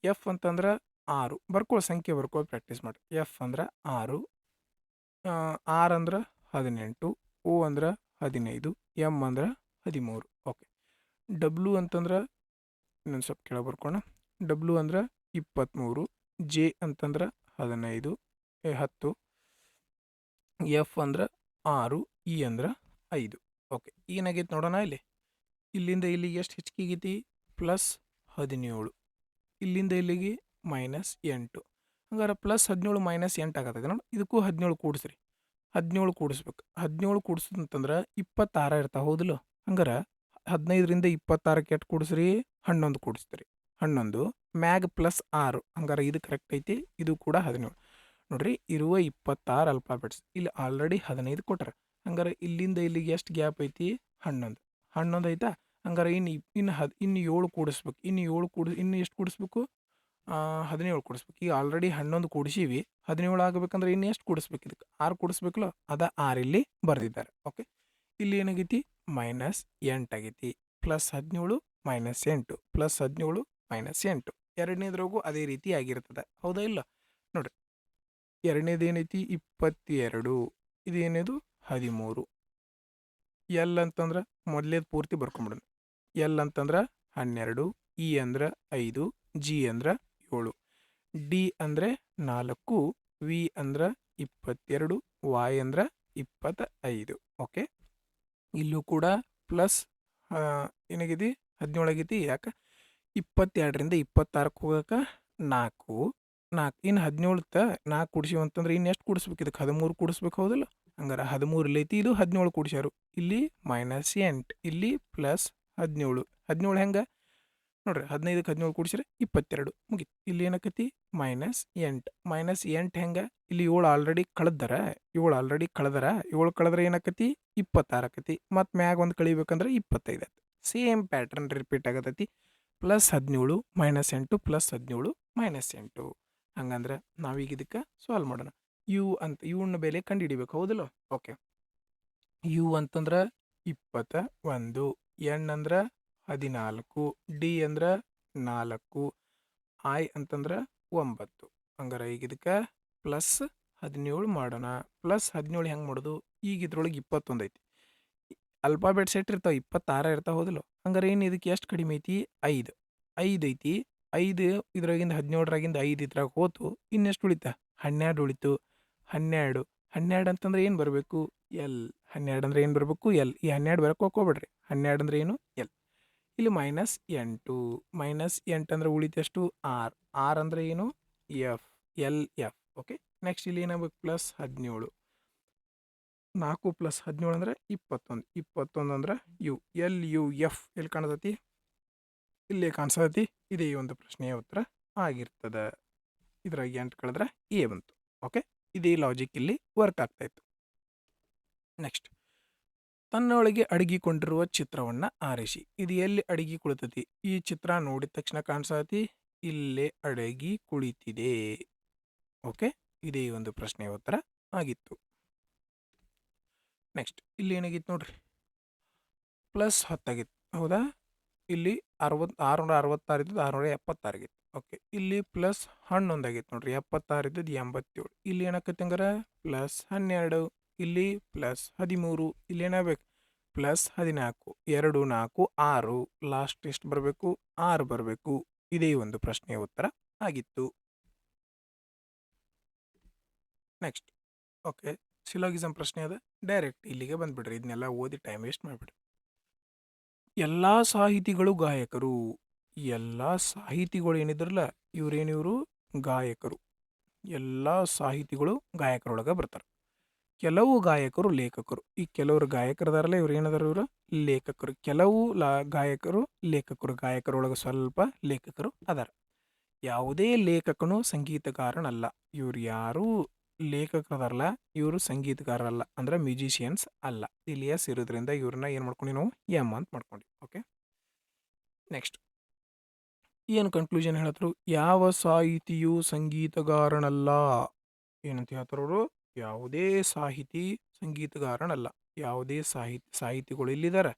ಎಫ್ ಅಂತಂದ್ರೆ 6, ಬರ್ಕೊಳ್ಳೋ ಸಂಖ್ಯೆ ಬರ್ಕೊಳ್ಳೋ ಪ್ರಾಕ್ಟೀಸ್ ಮಾಡಿ. ಎಫ್ ಅಂದ್ರೆ 6, ಆರ್ ಅಂದ್ರೆ 18, ಓ ಅಂದ್ರೆ 15, ಎಮ್ ಅಂದ್ರೆ 13. ಓಕೆ, ಡಬ್ಲ್ಯೂ ಅಂತಂದ್ರೆ ಇನ್ನೊಂದು ಸ್ವಲ್ಪ ಕೆಳಗೆ ಬರ್ಕೋಣ. ಡಬ್ಲ್ಯೂ ಅಂದ್ರೆ 23, ಜೆ ಅಂತಂದ್ರೆ 15, 10, ಎಫ್ ಅಂದ್ರೆ 6, ಇ ಅಂದ್ರೆ 5. ಓಕೆ, ಏನಾಗೈತೆ ನೋಡೋಣ. ಇಲ್ಲಿಂದ ಇಲ್ಲಿಗೆ ಎಷ್ಟು ಹೆಚ್ಚಿಗೆ +17, ಇಲ್ಲಿಂದ ಇಲ್ಲಿಗೆ -8. ಹಂಗಾರೆ +17 -8 ಆಗತ್ತೈತೆ ನೋಡಿ. ಇದಕ್ಕೂ 17 ಕೂಡಿಸ್ರಿ, 17 ಕೂಡಿಸ್ಬೇಕು. 17 ಕೂಡಿಸೋದಂತಂದ್ರೆ 26 ಇರ್ತಾವೆ, ಹೌದಿಲ್ಲ? ಹಂಗಾರೆ 15ರಿಂದ 26ಕ್ಕೆ ಎಷ್ಟು ಕೂಡಿಸ್ರಿ, 11 ಕೂಡಿಸ್ತೀರಿ. 11 ಮ್ಯಾಗ್ +6, ಹಂಗಾರೆ ಇದು ಕರೆಕ್ಟ್ ಐತಿ. ಇದು ಕೂಡ 17. ನೋಡ್ರಿ, ಇರುವ 26 ಅಲ್ಫಾಬೆಟ್ಸ್ ಇಲ್ಲಿ ಆಲ್ರೆಡಿ 15 ಕೊಟ್ರೆ, ಹಂಗಾರೆ ಇಲ್ಲಿಂದ ಇಲ್ಲಿಗೆ ಎಷ್ಟು ಗ್ಯಾಪ್ ಐತಿ, 11 ಐತಾ. ಹಂಗಾರೆ ಇನ್ನು 7 ಕೂಡಿಸ್ಬೇಕು. ಇನ್ನು ಎಷ್ಟು ಕೂಡಿಸ್ಬೇಕು, 17 ಕೂಡಿಸ್ಬೇಕು. ಈಗ ಆಲ್ರೆಡಿ 11 ಕೂಡಿಸೀವಿ, 17 ಆಗಬೇಕಂದ್ರೆ ಇನ್ನು ಎಷ್ಟು ಕೂಡಿಸ್ಬೇಕು, ಇದಕ್ಕೆ 6 ಕೂಡಿಸ್ಬೇಕಲ್ಲ, 6 ಇಲ್ಲಿ ಬರೆದಿದ್ದಾರೆ. ಓಕೆ, ಇಲ್ಲಿ ಏನಾಗೈತಿ, -8 ಆಗೈತಿ. +17 -8 +17 -8. ಎರಡನೇದ್ರಾಗೂ ಅದೇ ರೀತಿ ಆಗಿರ್ತದೆ, ಹೌದಾ ಇಲ್ಲ? ನೋಡ್ರಿ, ಎರಡನೇದು ಏನೈತಿ 22, ಇದೇನಿದು 13. ಎಲ್ ಅಂತಂದ್ರೆ ಮೊದಲೇದು ಪೂರ್ತಿ ಬರ್ಕೊಂಬಿಡೋಣ. ಎಲ್ ಅಂತಂದ್ರೆ 12, ಇ ಅಂದ್ರೆ 5, ಜಿ ಅಂದ್ರೆ 7, ಡಿ ಅಂದ್ರೆ 4, ವಿ ಅಂದ್ರೆ 22, ವಾಯ್ ಅಂದ್ರೆ 25. ಓಕೆ, ಇಲ್ಲೂ ಕೂಡ ಪ್ಲಸ್ ಏನಾಗೈತಿ, 17 ಆಗೈತಿ. ಯಾಕೆ, 22ರಿಂದ 26ಕ್ಕೆ ಹೋಗಕ್ಕೆ 4, ಇನ್ನು 17 4 ಕೂಡಿಸಿವಿ ಅಂತಂದ್ರೆ ಇನ್ನು ಎಷ್ಟು ಕೂಡಿಸ್ಬೇಕು, ಇದಕ್ಕೆ 13 ಕೂಡಿಸ್ಬೇಕು, ಹೌದಿಲ್ಲ? ಹಂಗಾರೆ 13 ಇಲ್ಲೈತಿ, ಇದು 17 ಕೂಡಿಸ್ಯಾರು. ಇಲ್ಲಿ -8, ಇಲ್ಲಿ +17. 17 ಹೆಂಗೆ ನೋಡ್ರಿ, 15ಕ್ಕೆ 17 ಕೂಡಿಸಿದ್ರೆ 22, ಮುಗೀತು. ಇಲ್ಲಿ ಏನಾಕತಿ, -8 ಹೆಂಗೆ, ಇಲ್ಲಿ 7 ಆಲ್ರೆಡಿ ಕಳೆದಾರ, 7 ಕಳೆದ್ರೆ ಏನಾಕತಿ, 26 ಆಕತಿ. ಮತ್ತು ಮ್ಯಾಗ ಒಂದು ಕಳಿಬೇಕಂದ್ರೆ 25 ಆಯ್ತು. ಸೇಮ್ ಪ್ಯಾಟ್ರನ್ ರಿಪೀಟ್ ಆಗತೈತಿ. +17 -8 +17 -8. ಹಂಗಂದ್ರೆ ನಾವೀಗ ಇದಕ್ಕೆ ಸಾಲ್ವ್ ಮಾಡೋಣ. ಇವನ್ನ ಬೆಲೆ ಕಂಡುಹಿಡಿಬೇಕು, ಹೌದಿಲ್ಲ? ಓಕೆ, ಯು ಅಂತಂದ್ರೆ 21, ಎನ್ ಅಂದ್ರೆ 14, ಡಿ ಅಂದ್ರೆ 4, ಐ ಅಂತಂದ್ರೆ 9. ಹಂಗಾರೆ ಈಗ ಇದಕ್ಕೆ +17 ಮಾಡೋಣ. +17 ಹೆಂಗೆ ಮಾಡೋದು, ಈಗ ಇದ್ರೊಳಗೆ 21 ಐತಿ. ಅಲ್ಫಾಬೆಟ್ ಸೆಟ್ ಇರ್ತಾವೆ 26 ಇರ್ತಾವೆ ಹೌದಿಲ್ಲ. ಹಂಗಾರೆ ಏನು ಇದಕ್ಕೆ ಎಷ್ಟು ಕಡಿಮೆ ಐತಿ? 5 ಐತಿ. 5 ಇದ್ರಾಗಿಂದ 17ರಾಗಿಂದ 5 ಇದ್ರಾಗ ಹೋತು. ಇನ್ನೆಷ್ಟು ಉಳಿತಾ? 12 ಉಳಿತು. 12 ಅಂತಂದ್ರೆ ಏನು ಬರಬೇಕು? ಎಲ್. 12 ಅಂದ್ರೆ ಏನು ಬರಬೇಕು? ಎಲ್. ಈ 12 ಬರಕ್ಕೆ ಹೋಗ್ಬೇಡ್ರಿ. 12 ಅಂದ್ರೆ ಏನು? ಎಲ್. ಇಲ್ಲಿ -8 -8 ಅಂದ್ರೆ ಉಳಿತೆಷ್ಟು? ಆರ್. ಆರ್ ಅಂದ್ರೆ ಏನು? F. L F. Okay. Next ಇಲ್ಲಿ ಏನಾಗಬೇಕು? +17. 4 + 17 ಅಂದ್ರೆ 21. 21 ಅಂದ್ರೆ ಯು. ಎಲ್ ಯು ಎಫ್ ಎಲ್ಲಿ ಕಾಣ್ತೈತಿ? ಇಲ್ಲೇ ಕಾಣಿಸ್ತೈತಿ. ಇದೇ ಈ ಒಂದು ಪ್ರಶ್ನೆಯ ಉತ್ತರ ಆಗಿರ್ತದೆ. ಇದ್ರಾಗ 8 ಕಳೆದ್ರೆ ಎ ಬಂತು. ಓಕೆ. ಇದೇ ಲಾಜಿಕ್ ಇಲ್ಲಿ ವರ್ಕ್ ಆಗ್ತಾ ಇತ್ತು. ನೆಕ್ಸ್ಟ್, ತನ್ನೊಳಗೆ ಅಡಗಿಕೊಂಡಿರುವ ಚಿತ್ರವನ್ನ ಆರಿಸಿ. ಇದು ಎಲ್ಲಿ ಅಡಗಿ ಕುಳಿತೈತಿ? ಈ ಚಿತ್ರ ನೋಡಿದ ತಕ್ಷಣ ಕಾಣಿಸ್ತೈತಿ, ಇಲ್ಲೇ ಅಡಗಿ ಕುಳಿತಿದೆ. ಓಕೆ. ಇದೇ ಒಂದು ಪ್ರಶ್ನೆಯ ಉತ್ತರ ಆಗಿತ್ತು. ನೆಕ್ಸ್ಟ್, ಇಲ್ಲಿ ಏನಾಗಿತ್ತು ನೋಡ್ರಿ, +10 ಆಗಿತ್ತು ಹೌದಾ? ಇಲ್ಲಿ 666 ಇದ್ದದ್ದು 676 ಆಗಿತ್ತು. ಓಕೆ. ಇಲ್ಲಿ +11 ಆಗಿತ್ತು ನೋಡ್ರಿ, 76 ಇದ್ದದ್ದು 87. ಇಲ್ಲಿ ಏನಾಕೈತಿ ಹಂಗಾರ? +12. ಇಲ್ಲಿ +13. ಇಲ್ಲಿ ಏನಾಗಬೇಕು? +14. 2 4 6. ಲಾಸ್ಟ್ ಎಷ್ಟು ಬರಬೇಕು? 6 ಬರಬೇಕು. ಇದೇ ಒಂದು ಪ್ರಶ್ನೆಯ ಉತ್ತರ ಆಗಿತ್ತು. ನೆಕ್ಸ್ಟ್, ಓಕೆ, ಸಿಲಾಗಿಸಮ್ ಪ್ರಶ್ನೆ ಅದ. ಡೈರೆಕ್ಟ್ ಇಲ್ಲಿಗೆ ಬಂದ್ಬಿಡ್ರಿ, ಇದನ್ನೆಲ್ಲ ಓದಿ ಟೈಮ್ ವೇಸ್ಟ್ ಮಾಡಿಬಿಡ್ರಿ. ಎಲ್ಲ ಸಾಹಿತಿಗಳು ಗಾಯಕರು. ಎಲ್ಲ ಸಾಹಿತಿಗಳು ಏನಿದ್ರಲ್ಲ ಇವ್ರೇನಿವರು ಗಾಯಕರು. ಎಲ್ಲ ಸಾಹಿತಿಗಳು ಗಾಯಕರೊಳಗೆ ಬರ್ತಾರೆ. ಕೆಲವು ಗಾಯಕರು ಲೇಖಕರು. ಈ ಕೆಲವರು ಗಾಯಕರದಾರಲ್ಲ, ಇವ್ರು ಏನದಾರ? ಇವರು ಲೇಖಕರು. ಕೆಲವು ಗಾಯಕರು ಲೇಖಕರು. ಗಾಯಕರೊಳಗೆ ಸ್ವಲ್ಪ ಲೇಖಕರು ಅದಾರ. ಯಾವುದೇ ಲೇಖಕನು ಸಂಗೀತಗಾರನಲ್ಲ. ಇವ್ರು ಯಾರು ಲೇಖಕರದಾರಲ್ಲ ಇವರು ಸಂಗೀತಗಾರರಲ್ಲ, ಅಂದ್ರೆ ಮ್ಯೂಸಿಷಿಯನ್ಸ್ ಅಲ್ಲ. ಇಲ್ಲಿ ಎಸ್ ಇರೋದ್ರಿಂದ ಇವ್ರನ್ನ ಏನು ಮಾಡ್ಕೊಂಡು ನಾವು ಎಮ್ ಅಂತ ಮಾಡ್ಕೊಂಡ್ವಿ. ಓಕೆ. ನೆಕ್ಸ್ಟ್, ಏನು ಕನ್ಕ್ಲೂಷನ್ ಹೇಳ್ತರು? ಯಾವ ಸಾಹಿತಿಯು ಸಂಗೀತಗಾರನಲ್ಲ ಏನಂತ ಹೇಳ್ತಾರವರು? ಯಾವುದೇ ಸಾಹಿತಿ ಸಂಗೀತಗಾರನಲ್ಲ. ಯಾವುದೇ ಸಾಹಿತಿಗಳು ಇಲ್ಲಿದ್ದಾರೆ,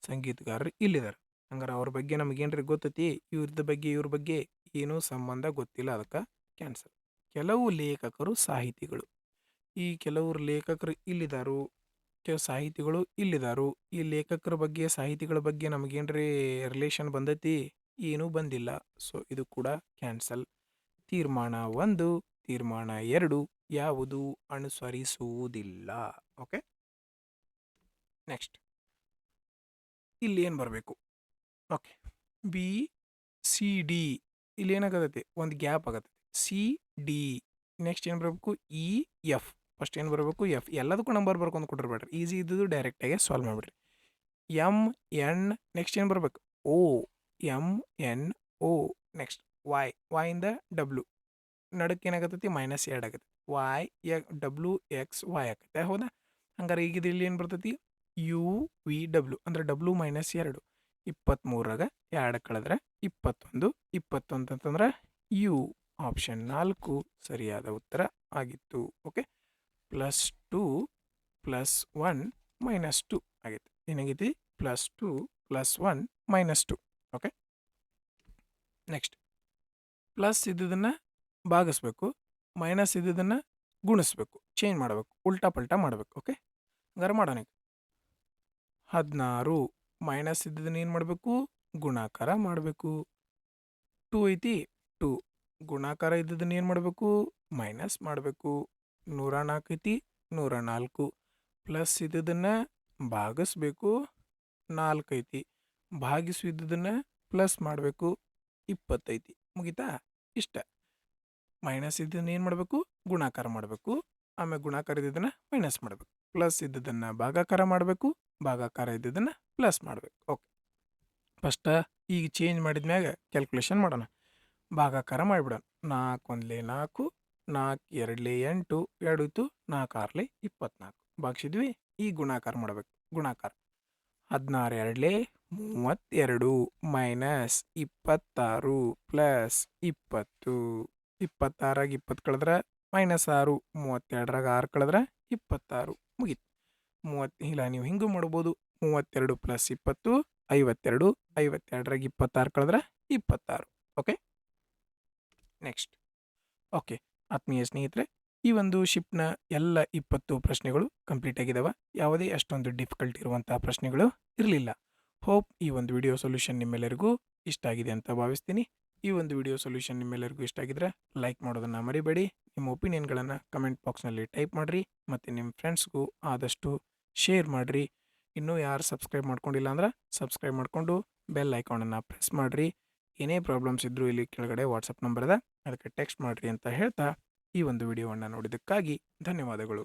ಸಂಗೀತಗಾರರು ಇಲ್ಲಿದ್ದಾರೆ. ಹಂಗಾರೆ ಅವ್ರ ಬಗ್ಗೆ ನಮಗೇನ್ರಿ ಗೊತ್ತೈತಿ? ಇವ್ರ ಬಗ್ಗೆ ಏನೂ ಸಂಬಂಧ ಗೊತ್ತಿಲ್ಲ, ಅದಕ್ಕೆ ಕ್ಯಾನ್ಸಲ್. ಕೆಲವು ಲೇಖಕರು ಸಾಹಿತಿಗಳು. ಈ ಕೆಲವರು ಲೇಖಕರು ಇಲ್ಲಿದ್ದಾರು, ಕೆಲವು ಸಾಹಿತಿಗಳು ಇಲ್ಲಿದ್ದಾರು. ಈ ಲೇಖಕರ ಬಗ್ಗೆ ಸಾಹಿತಿಗಳ ಬಗ್ಗೆ ನಮಗೇನ್ರಿ ರಿಲೇಷನ್ ಬಂದೈತಿ? ಏನೂ ಬಂದಿಲ್ಲ. ಸೊ ಇದು ಕೂಡ ಕ್ಯಾನ್ಸಲ್. ತೀರ್ಮಾನ 1, ತೀರ್ಮಾನ 2 ಯಾವುದು ಅನುಸರಿಸುವುದಿಲ್ಲ. ಓಕೆ. ನೆಕ್ಸ್ಟ್, ಇಲ್ಲಿ ಏನು ಬರಬೇಕು? ಓಕೆ, BCD ಇಲ್ಲಿ ಏನಾಗತೈತಿ? ಒಂದು ಗ್ಯಾಪ್ ಆಗತ್ತೆ. CD. ನೆಕ್ಸ್ಟ್ ಏನು ಬರಬೇಕು? EF. ಫಸ್ಟ್ ಏನು ಬರಬೇಕು? ಎಫ್. ಎಲ್ಲದಕ್ಕೂ ನಂಬರ್ ಬರ್ಕೊಂಡು ಕೊಟ್ಟಿರ್ಬೇಡ್ರಿ, ಈಸಿ ಇದ್ದದ್ದು ಡೈರೆಕ್ಟಾಗಿ ಸಾಲ್ವ್ ಮಾಡಿಬಿಡ್ರಿ. MN. ನೆಕ್ಸ್ಟ್ ಏನು ಬರಬೇಕು? OMNO. ನೆಕ್ಸ್ಟ್ ವಾಯಿಂದ W. ನಡಕ್ಕೆ ಏನಾಗತ್ತೈತಿ? -2 ಆಗತ್ತೆ. WXY ಆಗತ್ತೆ. ಹೌದಾ? ಹಂಗಾರೆ ಈಗ ಇಲ್ಲಿ ಏನು ಬರ್ತೈತಿ? UVW ಅಂದ್ರೆ W -2. 23ರಾಗ 2 ಕಳೆದ್ರೆ 21. 21 ಅಂತಂದ್ರೆ ಯು. ಆಪ್ಷನ್ 4 ಸರಿಯಾದ ಉತ್ತರ ಆಗಿತ್ತು. ಓಕೆ. +2 +1 -2 ಆಗೈತಿ. ಏನಾಗೈತಿ? +2 +1 -2. ಓಕೆ. ನೆಕ್ಸ್ಟ್, ಪ್ಲಸ್ ಇದ್ದದನ್ನು ಭಾಗಿಸ್ಬೇಕು, ಮೈನಸ್ ಇದ್ದದನ್ನು ಗುಣಿಸ್ಬೇಕು, ಚೇಂಜ್ ಮಾಡಬೇಕು, ಉಲ್ಟಾ ಪಲ್ಟಾ ಮಾಡಬೇಕು. ಓಕೆ. ಹಂಗಾರೆ ಮಾಡೋಣ. 16 ಮೈನಸ್ ಇದ್ದದನ್ನು ಏನು ಮಾಡಬೇಕು? ಗುಣಾಕಾರ ಮಾಡಬೇಕು. 2 ಐತಿ, 2 ಗುಣಾಕಾರ ಇದ್ದದನ್ನು ಏನು ಮಾಡಬೇಕು? ಮೈನಸ್ ಮಾಡಬೇಕು. 104 ಐತಿ, 104 ಪ್ಲಸ್ ಇದ್ದದನ್ನು ಭಾಗಿಸ್ಬೇಕು. 4 ಐತಿ, ಭಾಗಿಸು ಇದ್ದದನ್ನು ಪ್ಲಸ್ ಮಾಡಬೇಕು. 20 ಐತಿ. ಮುಗಿತಾ? ಇಷ್ಟ. ಮೈನಸ್ ಇದ್ದದನ್ನು ಏನು ಮಾಡಬೇಕು? ಗುಣಾಕಾರ ಮಾಡಬೇಕು. ಆಮೇಲೆ ಗುಣಾಕಾರ ಇದ್ದದನ್ನು ಮೈನಸ್ ಮಾಡಬೇಕು. ಪ್ಲಸ್ ಇದ್ದದನ್ನು ಭಾಗಾಕಾರ ಮಾಡಬೇಕು. ಭಾಗಾಕಾರ ಇದ್ದದನ್ನು ಪ್ಲಸ್ ಮಾಡಬೇಕು. ಓಕೆ. ಫಸ್ಟ ಈಗ ಚೇಂಜ್ ಮಾಡಿದ್ಮ್ಯಾಗ ಕ್ಯಾಲ್ಕುಲೇಷನ್ ಮಾಡೋಣ. ಭಾಗಾಕಾರ ಮಾಡಿಬಿಡೋಣ. 4 1 4, 4 2 8, 2 ಇತ್ತು, 4 6 24 ಭಾಗಿಸಿದ್ವಿ. ಈಗ ಗುಣಾಕಾರ ಮಾಡಬೇಕು. ಗುಣಾಕಾರ 16 2 32 ಮೈನಸ್ 26 ಪ್ಲಸ್ 20. 26ರಾಗ 20 ಕಳೆದ್ರೆ -6, 32ರಾಗ 6 ಕಳೆದ್ರೆ 26. ಮುಗೀತು. 30 ಇಲ್ಲ, ನೀವು ಹಿಂಗೂ ಮಾಡ್ಬೋದು. 32 + 20 52. 52ರಾಗ 26 ಕಳೆದ್ರೆ 26. ಓಕೆ. ನೆಕ್ಸ್ಟ್, ಓಕೆ ಆತ್ಮೀಯ ಸ್ನೇಹಿತರೆ, ಈ ಒಂದು ಶಿಫ್ಟ್‌ನ ಎಲ್ಲ 20 ಪ್ರಶ್ನೆಗಳು ಕಂಪ್ಲೀಟ್ ಆಗಿದಾವ. ಯಾವುದೇ ಅಷ್ಟೊಂದು ಡಿಫಿಕಲ್ಟ್ ಇರುವಂತಹ ಪ್ರಶ್ನೆಗಳು ಇರಲಿಲ್ಲ. ಹೋಪ್ ಈ ಒಂದು ವಿಡಿಯೋ ಸೊಲ್ಯೂಷನ್ ನಿಮ್ಮೆಲ್ಲರಿಗೂ ಇಷ್ಟ ಆಗಿದೆ ಅಂತ ಭಾವಿಸ್ತೀನಿ. ಈ ಒಂದು ವಿಡಿಯೋ ಸೊಲ್ಯೂಷನ್ ನಿಮ್ಮೆಲ್ಲರಿಗೂ ಇಷ್ಟ ಆಗಿದ್ರೆ ಲೈಕ್ ಮಾಡೋದನ್ನು ಮರಿಬೇಡಿ. ನಿಮ್ಮ ಒಪಿನಿಯನ್‌ಗಳನ್ನು ಕಮೆಂಟ್ ಬಾಕ್ಸ್‌ನಲ್ಲಿ ಟೈಪ್ ಮಾಡಿರಿ ಮತ್ತು ನಿಮ್ಮ ಫ್ರೆಂಡ್ಸ್‌ಗೂ ಆದಷ್ಟು ಶೇರ್ ಮಾಡಿರಿ. ಇನ್ನೂ ಯಾರು ಸಬ್ಸ್ಕ್ರೈಬ್ ಮಾಡ್ಕೊಂಡಿಲ್ಲ ಅಂದ್ರೆ ಸಬ್ಸ್ಕ್ರೈಬ್ ಮಾಡಿಕೊಂಡು ಬೆಲ್ ಐಕಾನನ್ನು ಪ್ರೆಸ್ ಮಾಡಿರಿ. ಏನೇ ಪ್ರಾಬ್ಲಮ್ಸ್ ಇದ್ದರೂ ಇಲ್ಲಿ ಕೆಳಗಡೆ ವಾಟ್ಸಪ್ ನಂಬರ್ ಇದೆ, ಅದಕ್ಕೆ ಟೆಕ್ಸ್ಟ್ ಮಾಡಿರಿ ಅಂತ ಹೇಳ್ತಾ ಈ ಒಂದು ವಿಡಿಯೋವನ್ನು ನೋಡಿದ್ದಕ್ಕಾಗಿ ಧನ್ಯವಾದಗಳು.